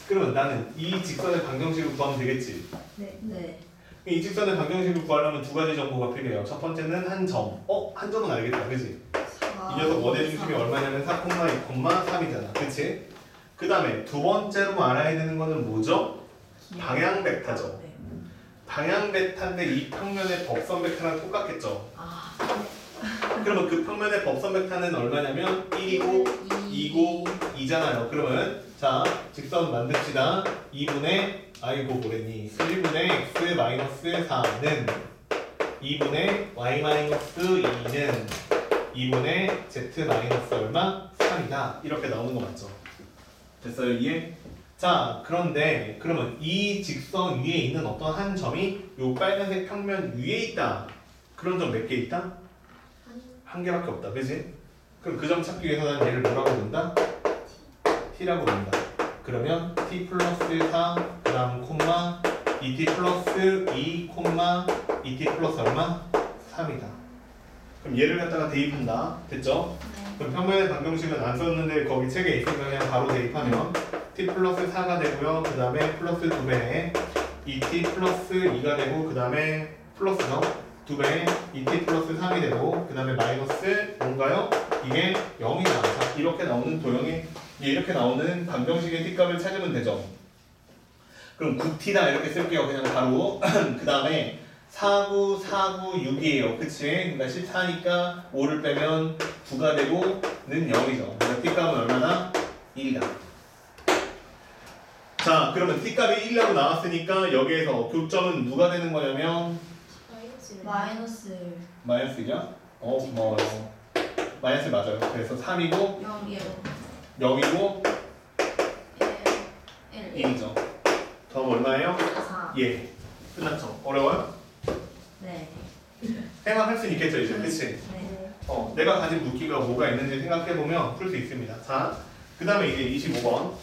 [SPEAKER 1] 그러면 나는 이 직선의 방정식을 구하면 되겠지.
[SPEAKER 2] 네. 네.
[SPEAKER 1] 이 직선의 방정식을 구하려면 두 가지 정보가 필요해요. 첫 번째는 한 점. 한 점은 알겠다, 그렇지? 이 녀석 원의 중심이 얼마냐면 4,2,3이잖아, 그렇지? 그 다음에 두 번째로 알아야 되는 거는 뭐죠? 방향 벡터죠.
[SPEAKER 2] 네.
[SPEAKER 1] 방향 벡터인데 이 평면의 법선 벡터랑 똑같겠죠.
[SPEAKER 2] 아.
[SPEAKER 1] 그러면 그 평면의 법선 벡터는 얼마냐면 1이고 2고 2잖아요. 그러면 자 직선 만듭시다. 2분의 아이고 뭐랬니? 1분의 x 마이너스 4는 2분의 y 마이너스 2는 2분의 z 마이너스 얼마? 3이다. 이렇게 나오는 거 맞죠? 됐어요 이해? 자 그런데 그러면 이 직선 위에 있는 어떤 한 점이 요 빨간색 평면 위에 있다. 그런 점 몇 개 있다? 한 개밖에 없다. 그지? 그럼 그 점 찾기 위해서 는 얘를 뭐라고 부른다? t라고 부른다. 그러면 t 플러스 4 그 다음 콤마 2t 플러스 2 콤마 2t 플러스 얼마? 3이다. 그럼 얘를 갖다가 대입한다. 됐죠? 그럼 평면의 방정식은 안 썼는데 거기 책에 있으면 그냥 바로 대입하면 t 플러스 4가 되고요. 그 다음에 플러스 2배에 2t 플러스 2가 되고 그 다음에 플러스죠. 2배에 2t 플러스 3이 되고 그 다음에 마이너스 뭔가요? 이게 0이다. 자, 이렇게 나오는 도형이 이렇게 나오는 방정식의 t값을 찾으면 되죠. 그럼 9t다 이렇게 쓸게요. 그냥 바로 그 다음에 4, 9, 4, 9, 6이에요. 그치? 그러니까 14니까 5를 빼면 9가 되고 는 0이죠. 그래서 t값은 얼마나? 1이다. 자 그러면 t값이 1이라고 나왔으니까 여기에서 교점은 누가 되는 거냐면
[SPEAKER 2] 마이너스
[SPEAKER 1] 마이너스 1이야? 고마워요. 마이너스 맞아요. 그래서 3이고
[SPEAKER 2] 0이요.
[SPEAKER 1] 0이고
[SPEAKER 2] 1.
[SPEAKER 1] 1이죠. 더하면 얼마예요?
[SPEAKER 2] 4.
[SPEAKER 1] 예. 끝났죠. 어려워요?
[SPEAKER 2] 네.
[SPEAKER 1] 생각할 수 있겠죠 이제. 그치?
[SPEAKER 2] 네.
[SPEAKER 1] 내가 가진 무기가 뭐가 있는지 생각해보면 풀 수 있습니다. 자, 그 다음에 이제 25번.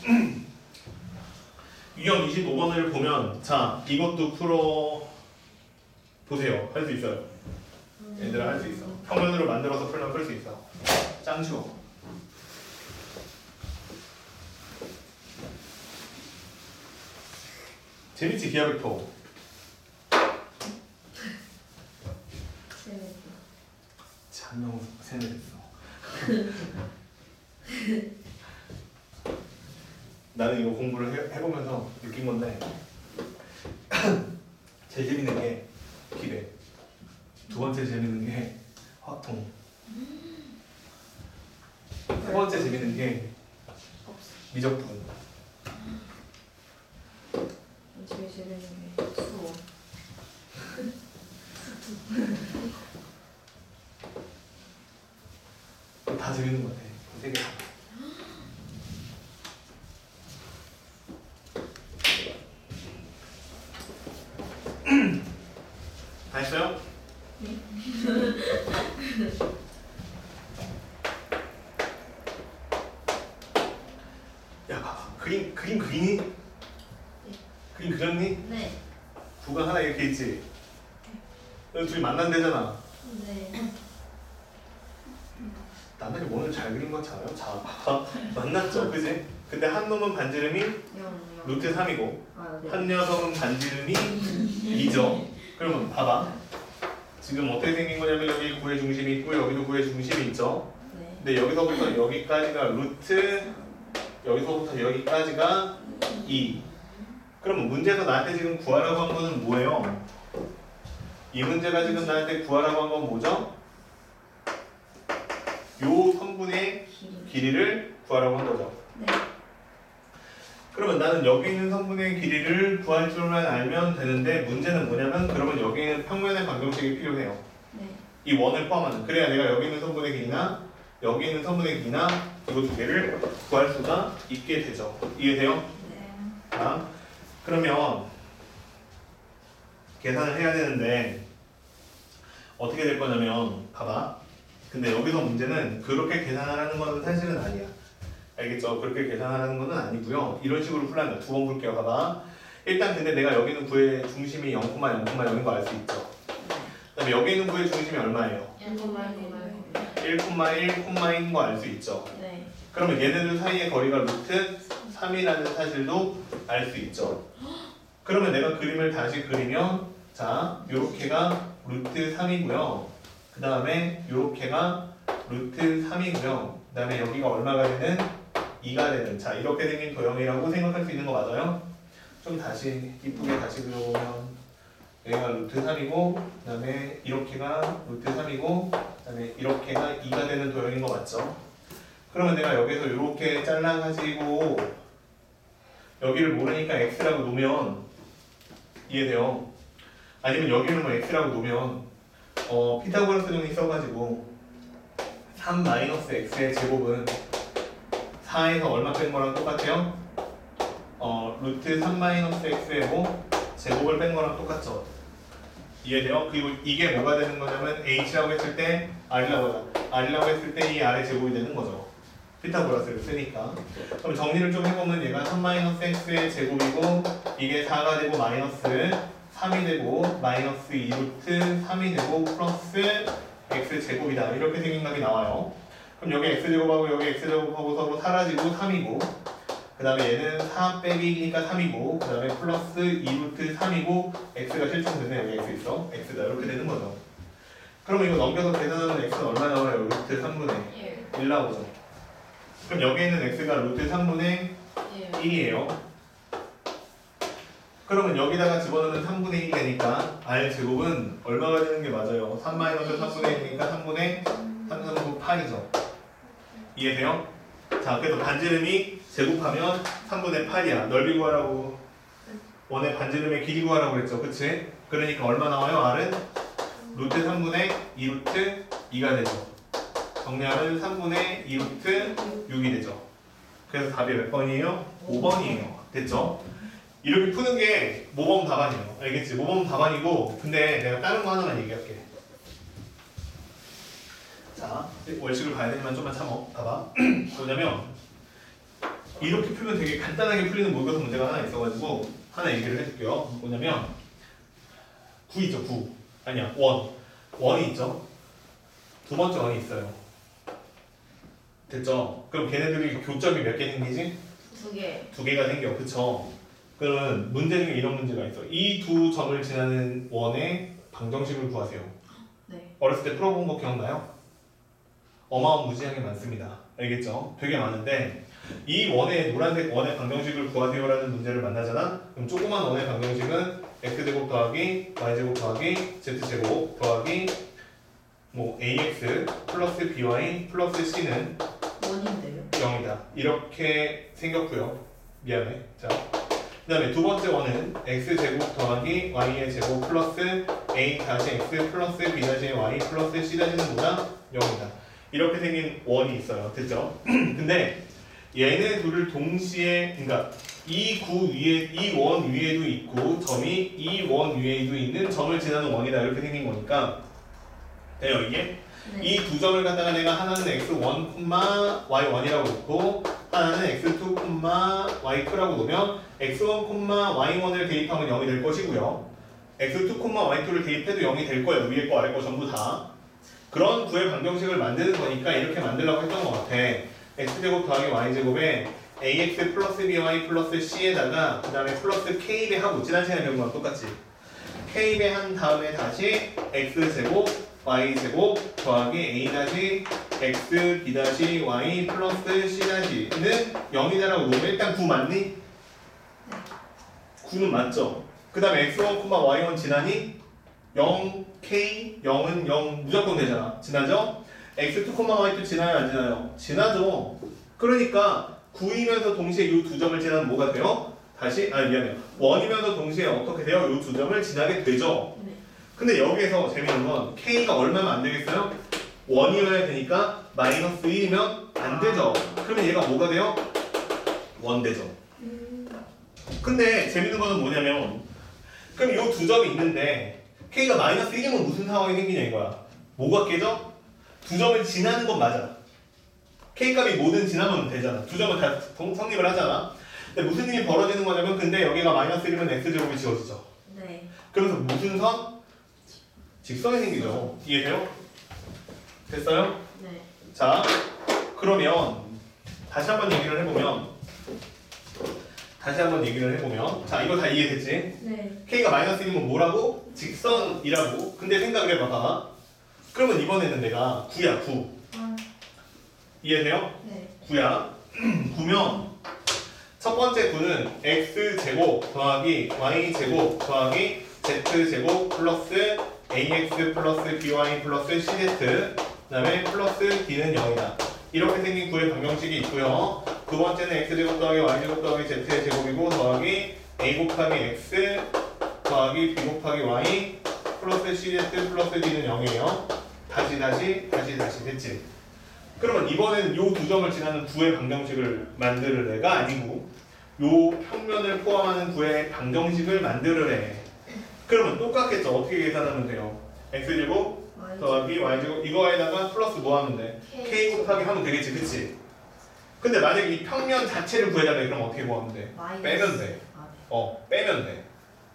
[SPEAKER 1] 유형 25번을 보면, 자, 이것도 풀어 보세요. 할 수 있어요. 얘들아 할 수 있어. 평면으로 만들어서 풀면 풀 수 있어. 짱 쉬워. 재밌지 기하벡터.
[SPEAKER 2] 재밌다.
[SPEAKER 1] 잔명 세뇌됐어. 나는 이거 공부를 해보면서 제일 재밌는 게 기대. 두 번째 재밌는 게 화통. 세 번째 재밌는 게 미적분.
[SPEAKER 2] 제일 재밌는 게 수어.
[SPEAKER 1] 다 재밌는 것 같아. 세 개. 다 했어요?
[SPEAKER 2] 네.
[SPEAKER 1] 야, 봐봐. 그림 그리니? 그림 그렸니?
[SPEAKER 2] 네.
[SPEAKER 1] 구가 하나 이렇게 있지? 여기 둘이 만난대잖아.
[SPEAKER 2] 네.
[SPEAKER 1] 나날이 오늘 잘 그린 것 같지 않아요? 자, 봐봐. 만났죠? 그지? 근데 한 놈은 반지름이 루트 3이고
[SPEAKER 2] 아, 네.
[SPEAKER 1] 한 녀석은 반지름이 2죠. 그러면 봐봐. 지금 어떻게 생긴 거냐면 여기 구의 중심이 있고 여기도 구의 중심이 있죠.
[SPEAKER 2] 네.
[SPEAKER 1] 근데 여기서부터 여기까지가 루트, 여기서부터 여기까지가 2. 그럼 문제에서 나한테 지금 구하라고 한 거는 뭐예요? 이 문제가 지금 나한테 구하라고 한 건 뭐죠? 요 선분의 길이를 구하라고 한 거죠.
[SPEAKER 2] 네.
[SPEAKER 1] 그러면 나는 여기 있는 선분의 길이를 구할 줄만 알면 되는데 문제는 뭐냐면 그러면 여기 있는 평면의 방정식이 필요해요.
[SPEAKER 2] 네.
[SPEAKER 1] 이 원을 포함하는. 그래야 내가 여기 있는 선분의 길이나 여기 있는 선분의 길이나 이거 두 개를 구할 수가 있게 되죠. 이해돼요?
[SPEAKER 2] 네.
[SPEAKER 1] 자, 그러면 계산을 해야 되는데 어떻게 될 거냐면 봐봐. 근데 여기서 문제는 그렇게 계산하라는 건 사실은 아니야. 알겠죠? 그렇게 계산하라는 건 아니고요. 이런 식으로 풀란다. 두 번 볼게요. 봐봐. 일단 근데 내가 여기 있는 구의 중심이 0,0,0인 거 알 수 있죠. 그 다음에 여기 있는 구의 중심이 얼마예요? 1,1,인 거 알 수 있죠.
[SPEAKER 2] 네.
[SPEAKER 1] 그러면 얘네들 사이의 거리가 루트 3이라는 사실도 알 수 있죠. 그러면 내가 그림을 다시 그리면 자, 요렇게가 루트 3이고요. 그 다음에 요렇게가 루트 3이고요. 그 다음에 여기가 얼마가 되는? 2가 되는. 자, 이렇게 생긴 도형이라고 생각할 수 있는 거 맞아요? 좀 다시 이쁘게 다시 그려보면 여기가 루트 3이고 그 다음에 이렇게가 루트 3이고 그 다음에 이렇게가 2가 되는 도형인 거 맞죠? 그러면 내가 여기서 이렇게 잘라가지고 여기를 모르니까 x라고 놓으면 이해돼요? 아니면 여기를 뭐 x라고 놓으면 피타고라스 정리 써가지고 3-x의 제곱은 4에서 얼마 뺀 거랑 똑같아요? 루트 3-x의 뭐 제곱을 뺀 거랑 똑같죠? 이해돼요? 그리고 이게 뭐가 되는 거냐면 h라고 했을 때 r이라고 했을 때 이 r의 제곱이 되는 거죠. 피타고라스를 쓰니까. 그럼 정리를 좀 해보면 얘가 3-x의 제곱이고 이게 4가 되고 마이너스 3이 되고 마이너스 2루트 3이 되고 플러스 x제곱이다. 이렇게 생긴 값이 나와요. 그럼 여기 x제곱하고 여기 x제곱하고 서로 사라지고 3이고 그 다음에 얘는 4 빼기 2니까 3이고 그 다음에 플러스 2루트 3이고 x가 실천되네. 여기 x 있어. x다. 이렇게 되는 거죠. 그러면 이거 넘겨서 계산하면 x는 얼마 나와요? 루트 3분의 1 나오죠. 그럼 여기 있는 x가 루트 3분의 1이에요. 그러면 여기다가 집어넣으면 3분의 1이 되니까 r제곱은 얼마가 되는 게 맞아요? 3-3분의 1이니까 3분의 339 8이죠. 이해돼요? 자, 그래서 반지름이 제곱하면 3분의 8이야. 넓이 구하라고 원의 반지름의 길이 구하라고 그랬죠. 그치? 그러니까 얼마 나와요? r은 루트 3분의 2루트 2가 되죠. 정리하면 3분의 2루트 6이 되죠. 그래서 답이 몇 번이에요? 5번이에요. 됐죠? 이렇게 푸는 게 모범 답안이에요. 알겠지? 모범 답안이고 근데 내가 다른 거 하나만 얘기할게. 자, 월식을 봐야 되지만 좀만 참어. 봐봐. 뭐냐면 이렇게 풀면 되게 간단하게 풀리는 모의고사 문제가 하나 있어가지고 하나 얘기를 해줄게요. 뭐냐면 9 있죠? 9. 아니야. 원이 있죠? 두 번째 원이 있어요. 됐죠? 그럼 걔네들이 교점이 몇 개 생기지?
[SPEAKER 2] 2개.
[SPEAKER 1] 2개가 생겨. 그쵸? 그러면 문제 중에 이런 문제가 있어. 이 두 점을 지나는 원의 방정식을 구하세요.
[SPEAKER 2] 네.
[SPEAKER 1] 어렸을 때 풀어본 거 기억나요? 어마어마무지하게 많습니다. 알겠죠? 되게 많은데 이 원의 노란색 원의 방정식을 구하세요라는 문제를 만나잖아? 그럼 조그만 원의 방정식은 x x제곱 더하기 y제곱 더하기 z제곱 더하기 뭐 ax 플러스 by 플러스 c는
[SPEAKER 2] 원인데요.
[SPEAKER 1] 0이다. 이렇게 생겼고요. 미안해. 자, 그 다음에 두 번째 원은 x제곱 더하기 y의 제곱 플러스 a 다시 x 플러스 b 다시 y 플러스 c 다시는 뭐다? 0이다. 이렇게 생긴 원이 있어요. 됐죠? 근데 얘네 둘을 동시에, 그러니까 이 구 위에, 이 원 위에도 있고 점이 이 원 위에도 있는 점을 지나는 원이다. 이렇게 생긴 거니까 돼요 이게?
[SPEAKER 2] 네.
[SPEAKER 1] 이 두 점을 갖다가 내가 하나는 x1, y1이라고 놓고 하나는 x2, y2라고 놓으면 x1, y1을 대입하면 0이 될 것이고요. x2, y2를 대입해도 0이 될 거예요. 위에 거 아래 거 전부 다. 그런 구의 방정식을 만드는 거니까 이렇게 만들려고 했던 것 같아. x제곱 더하기 y제곱에 ax 플러스 by 플러스 c에다가 그 다음에 플러스 k배 하고 지난 시간에 배운 거랑 똑같지. k배 한 다음에 다시 x제곱 y제곱 더하기 a 다시 x b 다시 y 플러스 c 다시는 0이다라고 놓으면 일단 9 맞니? 9는 맞죠? 그 다음에 x1, y1 지나니? 0, k, 0은 0 무조건 되잖아. 지나죠? x2, y2 지나요? 안 지나요? 지나죠. 그러니까 9이면서 동시에 이 두 점을 지나면 뭐가 돼요? 다시, 미안해요. 1이면서 동시에 어떻게 돼요? 이 두 점을 지나게 되죠.
[SPEAKER 2] 네.
[SPEAKER 1] 근데 여기에서 재밌는 건 k가 얼마면 안 되겠어요? 1이어야 되니까 마이너스 1이면 안 되죠. 그러면 얘가 뭐가 돼요? 1 되죠. 근데 재밌는 거는 뭐냐면 그럼 이 두 점이 있는데 k가 마이너스 1이면 무슨 상황이 생기냐 이거야. 뭐가 깨져? 두 점을 지나는 건 맞아. k값이 뭐든 지나면 되잖아. 두 점을 다 성립을 하잖아. 근데 무슨 일이 벌어지는 거냐면 근데 여기가 마이너스 1이면 x제곱이 지워지죠.
[SPEAKER 2] 네.
[SPEAKER 1] 그러면서 무슨 선? 직선이 생기죠. 이해돼요? 됐어요?
[SPEAKER 2] 네.
[SPEAKER 1] 자, 그러면 다시 한번 얘기를 해보면 자, 이거 다 이해됐지?
[SPEAKER 2] 네.
[SPEAKER 1] k가 마이너스 1이면 뭐라고? 직선이라고. 근데 생각을 해봐봐. 그러면 이번에는 내가 9야 9. 이해돼요?
[SPEAKER 2] 네.
[SPEAKER 1] 9야. 9면 첫 번째 9는 x제곱 더하기 y제곱 더하기 z제곱 플러스 ax 플러스 by 플러스 cz 그 다음에 플러스 d는 0이다. 이렇게 생긴 9의 방정식이 있고요. 두 번째는 x제곱 더하기 y제곱 더하기 z의 제곱이고 더하기 a 곱하기 x 더하기 b 곱하기 y 플러스 cz 플러스 d는 0이에요. 다시 됐지? 그러면 이번에는 요 두 점을 지나는 9의 방정식을 만들을 애가 아니고 요 평면을 포함하는 9의 방정식을 만들으래. 그러면 똑같겠죠? 어떻게 계산하면 돼요? x제곱 더하기 y제곱 이거에다가 플러스 뭐 하면 돼? k 곱하기 하면 되겠지, 그치? 근데 만약에 이 평면 자체를 구해달래 그럼 어떻게 구하면 돼? 빼면 돼. 빼면 돼.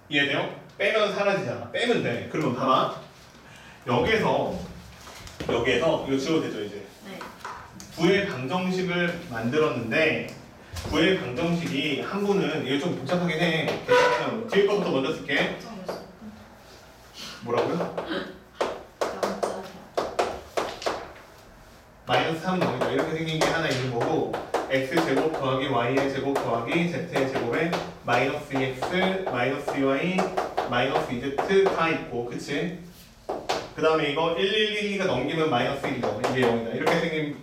[SPEAKER 1] 이해돼요? 빼면 사라지잖아. 빼면 돼. 그러면 봐봐. 여기에서 이거 지워도 되죠 이제.
[SPEAKER 2] 네.
[SPEAKER 1] 9의 방정식을 만들었는데 9의 방정식이 한 분은 이거 좀 복잡하긴 해. 계산하면 뒤에 거부터 먼저 쓸게. 뭐라고요? 마이너스 3 0이다. 이렇게 생긴 게 하나 있는 거고 x제곱 더하기 y의 제곱 더하기 z의 제곱에 마이너스 2x, 마이너스 2y, 마이너스 2z 다 있고 그치? 그 다음에 이거 1112가 넘기면 마이너스 1이죠. 이게 0이다. 이렇게 생긴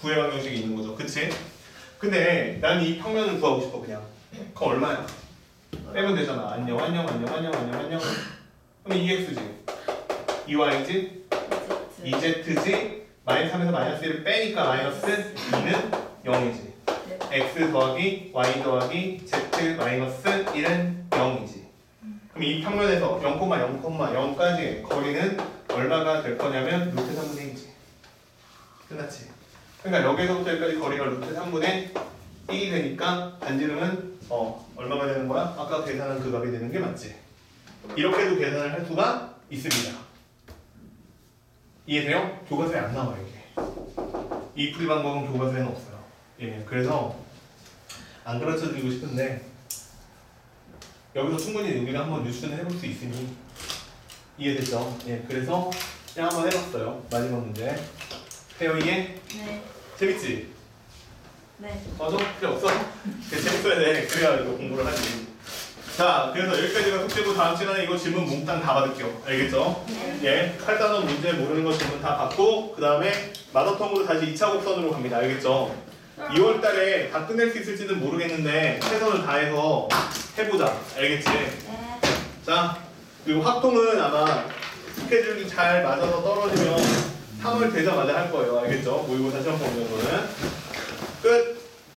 [SPEAKER 1] 9의 방정식이 있는 거죠. 그치? 근데 난 이 평면을 구하고 싶어 그냥. 그거 얼마야? 빼면 되잖아. 안녕. 그럼 2x지, 2y지, 2z지, 마이너스 3에서 마이너스 1을 빼니까 마이너스 2는 0이지.
[SPEAKER 2] 네.
[SPEAKER 1] x 더하기 y 더하기 z 마이너스 1은 0이지. 그럼 이 평면에서 0,0,0까지 거리는 얼마가 될 거냐면 루트 3분의 1이지. 끝났지. 그러니까 여기서부터 여기까지 거리가 루트 3분의 1이 되니까 반지름은 얼마가 되는 거야? 아까 계산한 그 값이 되는 게 맞지. 이렇게도 계산을 할 수가 있습니다. 이해돼요? 교과서에 안 나와요 이게. 이 풀이 방법은 교과서에는 없어요. 그래서 안 가르쳐드리고 싶은데 여기서 충분히 우리가 한번 뉴스는 해볼 수 있으니 이해됐죠? 그래서 그냥 한번 해봤어요. 마지막 문제. 해요 이해?
[SPEAKER 2] 네.
[SPEAKER 1] 재밌지?
[SPEAKER 2] 네.
[SPEAKER 1] 맞아? 필요 없어? 재밌어야 돼. 그래야 이거 공부를 하지. 자, 그래서 여기까지가 숙제고 다음 시간에 이거 질문 몽땅 다 받을게요. 알겠죠? 예, 8단원 문제 모르는 거 질문 다 받고 그 다음에 마더텀으로 다시 2차 곡선으로 갑니다. 알겠죠? 2월 달에 다 끝낼 수 있을지는 모르겠는데 최선을 다해서 해보자. 알겠지?
[SPEAKER 3] 네.
[SPEAKER 1] 자, 그리고 확통은 아마 스케줄이 잘 맞아서 떨어지면 3월 되자마자 할 거예요. 알겠죠? 모의고사 시험 보는 거는 끝!